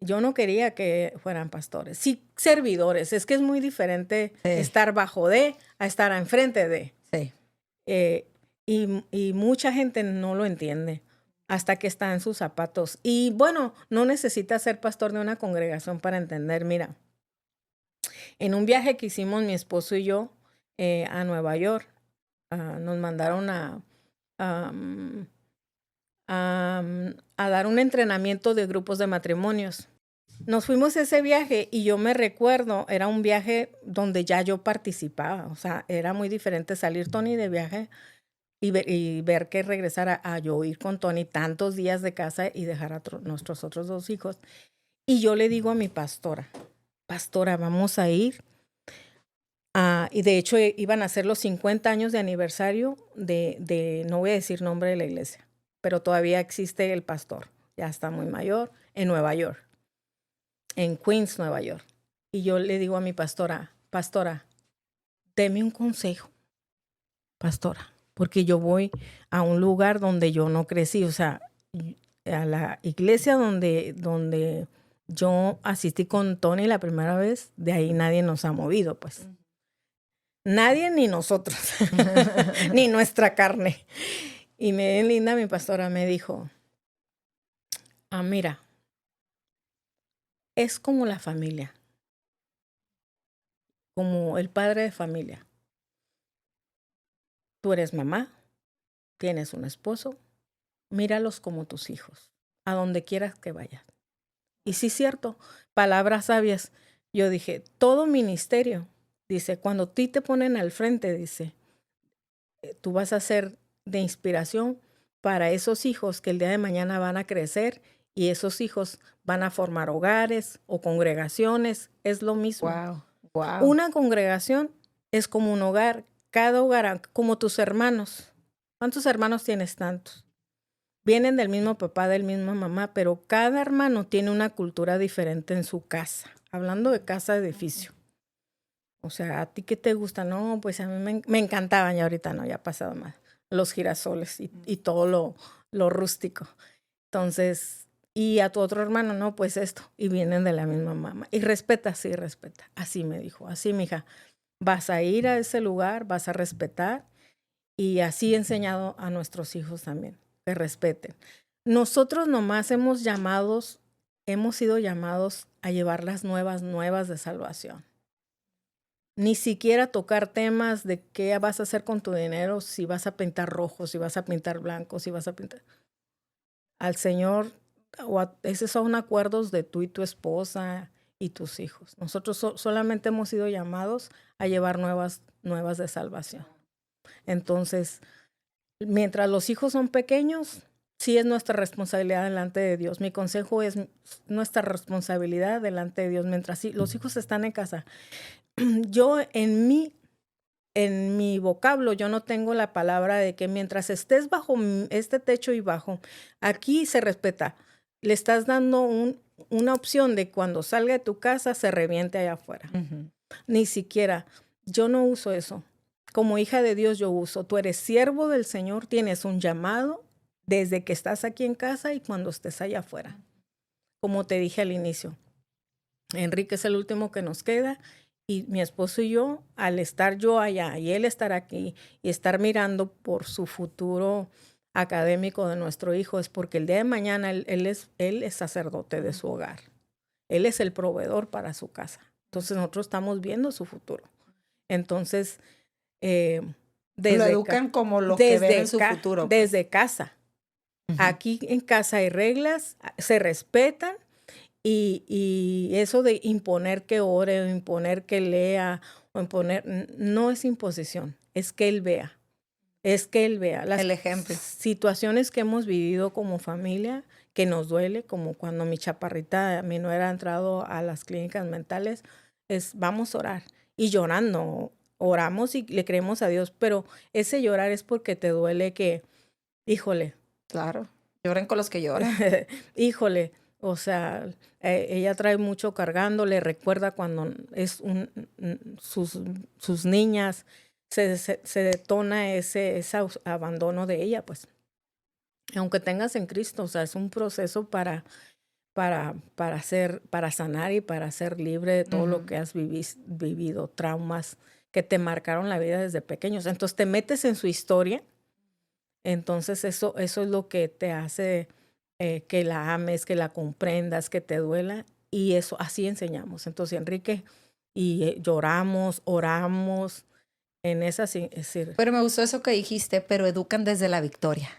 S2: Yo no quería que fueran pastores, sí servidores. Es que es muy diferente estar bajo de a estar enfrente de.
S1: Sí.
S2: Y mucha gente no lo entiende hasta que está en sus zapatos. Y bueno, no necesita ser pastor de una congregación para entender. Mira, en un viaje que hicimos mi esposo y yo a Nueva York, nos mandaron a dar un entrenamiento de grupos de matrimonios. Nos fuimos a ese viaje y yo me recuerdo, era un viaje donde ya yo participaba. O sea, era muy diferente salir Tony de viaje y ver que regresara a yo ir con Tony tantos días de casa y dejar a nuestros otros 2 hijos. Y yo le digo a mi pastora, vamos a ir. Y de hecho iban a ser los 50 años de aniversario no voy a decir nombre de la iglesia, pero todavía existe el pastor, ya está muy mayor, en Nueva York, en Queens, Nueva York. Y yo le digo a mi pastora, deme un consejo, pastora, porque yo voy a un lugar donde yo no crecí, o sea, a la iglesia donde yo asistí con Tony la primera vez, de ahí nadie nos ha movido, pues. Nadie ni nosotros, ni nuestra carne. Y bien linda mi pastora me dijo, mira, es como la familia, como el padre de familia. Tú eres mamá, tienes un esposo, míralos como tus hijos, a donde quieras que vayas. Y sí, cierto, palabras sabias. Yo dije, todo ministerio, dice, cuando a ti te ponen al frente, dice, tú vas a ser de inspiración para esos hijos que el día de mañana van a crecer y esos hijos van a formar hogares o congregaciones. Es lo mismo.
S1: Wow, wow.
S2: Una congregación es como un hogar. Cada hogar, como tus hermanos. ¿Cuántos hermanos tienes? Tantos. Vienen del mismo papá, del mismo mamá, pero cada hermano tiene una cultura diferente en su casa. Hablando de casa, edificio. O sea, ¿a ti qué te gusta? No, pues a mí me encantaban, y ahorita no, ya ha pasado más. Los girasoles y todo lo rústico. Entonces, y a tu otro hermano, no, pues esto. Y vienen de la misma mamá. Y respeta, sí, respeta. Así me dijo, así, mija. Vas a ir a ese lugar, vas a respetar. Y así he enseñado a nuestros hijos también, que respeten. Nosotros nomás hemos sido llamados a llevar las nuevas de salvación. Ni siquiera tocar temas de qué vas a hacer con tu dinero, si vas a pintar rojo, si vas a pintar blanco, si vas a pintar. Al Señor, esos son acuerdos de tú y tu esposa y tus hijos. Nosotros solamente hemos sido llamados a llevar nuevas de salvación. Entonces, mientras los hijos son pequeños, sí es nuestra responsabilidad delante de Dios. Mi consejo es nuestra responsabilidad delante de Dios mientras los hijos están en casa. Yo en mi vocablo, yo no tengo la palabra de que mientras estés bajo este techo y bajo, aquí se respeta. Le estás dando una opción de cuando salga de tu casa se reviente allá afuera. Uh-huh. Ni siquiera, yo no uso eso. Como hija de Dios yo uso, tú eres siervo del Señor, tienes un llamado desde que estás aquí en casa y cuando estés allá afuera. Como te dije al inicio, Enrique es el último que nos queda. Y mi esposo y yo, al estar yo allá y él estar aquí y estar mirando por su futuro académico de nuestro hijo, es porque el día de mañana él es sacerdote de su hogar. Él es el proveedor para su casa. Entonces nosotros estamos viendo su futuro. Entonces,
S1: lo educan como lo que ven en su futuro.
S2: Pues. Desde casa. Uh-huh. Aquí en casa hay reglas, se respetan. Y eso de imponer que ore, o imponer que lea, o imponer, no es imposición, es que él vea. Es que él vea las
S1: el ejemplo.
S2: Situaciones que hemos vivido como familia, que nos duele, como cuando mi chaparrita, mi nuera ha entrado a las clínicas mentales, vamos a orar. Y llorando, oramos y le creemos a Dios, pero ese llorar es porque te duele que, híjole.
S1: Claro, lloren con los que lloran.
S2: Híjole, o sea, ella trae mucho cargando, le recuerda cuando sus niñas, se detona ese abandono de ella, pues. Aunque tengas en Cristo, o sea, es un proceso para sanar y para ser libre de todo lo que has vivido, traumas que te marcaron la vida desde pequeños. Entonces te metes en su historia, entonces eso es lo que te hace que la ames, que la comprendas, que te duela, y eso así enseñamos. Entonces Enrique y lloramos, oramos en esa.
S1: Pero me gustó eso que dijiste, pero educan desde la victoria.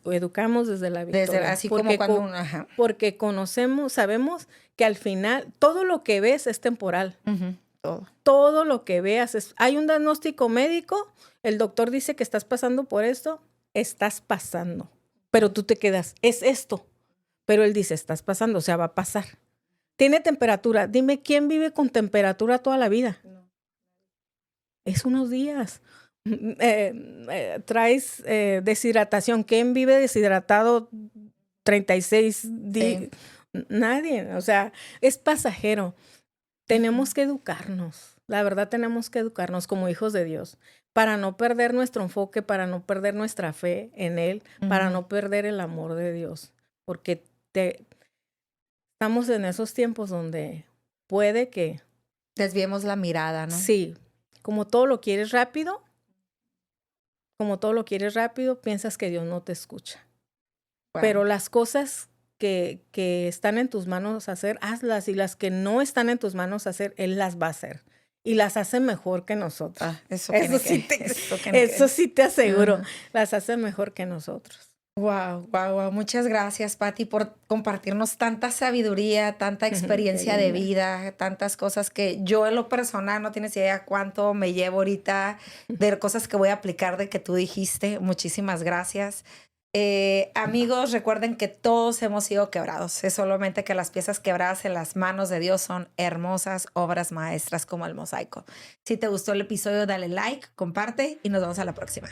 S2: Educamos desde la victoria.
S1: Así como cuando
S2: porque sabemos que al final todo lo que ves es temporal. Todo lo que veas hay un diagnóstico médico, el doctor dice que estás pasando por esto, estás pasando, pero tú te quedas, es esto, pero él dice, estás pasando, o sea, va a pasar. Tiene temperatura, dime, ¿quién vive con temperatura toda la vida? No. Es unos días. Traes deshidratación. ¿Quién vive deshidratado 36 días? Sí. Nadie. O sea, es pasajero. Tenemos que educarnos. La verdad, tenemos que educarnos como hijos de Dios para no perder nuestro enfoque, para no perder nuestra fe en Él, para no perder el amor de Dios. Porque estamos en esos tiempos donde puede que
S1: desviemos la mirada, ¿no?
S2: Sí. Como todo lo quieres rápido, piensas que Dios no te escucha. Wow. Pero las cosas que están en tus manos hacer, hazlas. Y las que no están en tus manos hacer, Él las va a hacer. Y las hace mejor que nosotros. Eso sí te aseguro. Las hace mejor que nosotros.
S1: Wow. Muchas gracias, Pati, por compartirnos tanta sabiduría, tanta experiencia de vida, tantas cosas que yo en lo personal no tienes idea cuánto me llevo ahorita de cosas que voy a aplicar de que tú dijiste. Muchísimas gracias. Amigos, recuerden que todos hemos sido quebrados. Es solamente que las piezas quebradas en las manos de Dios son hermosas obras maestras como el mosaico. Si te gustó el episodio, dale like, comparte y nos vemos a la próxima.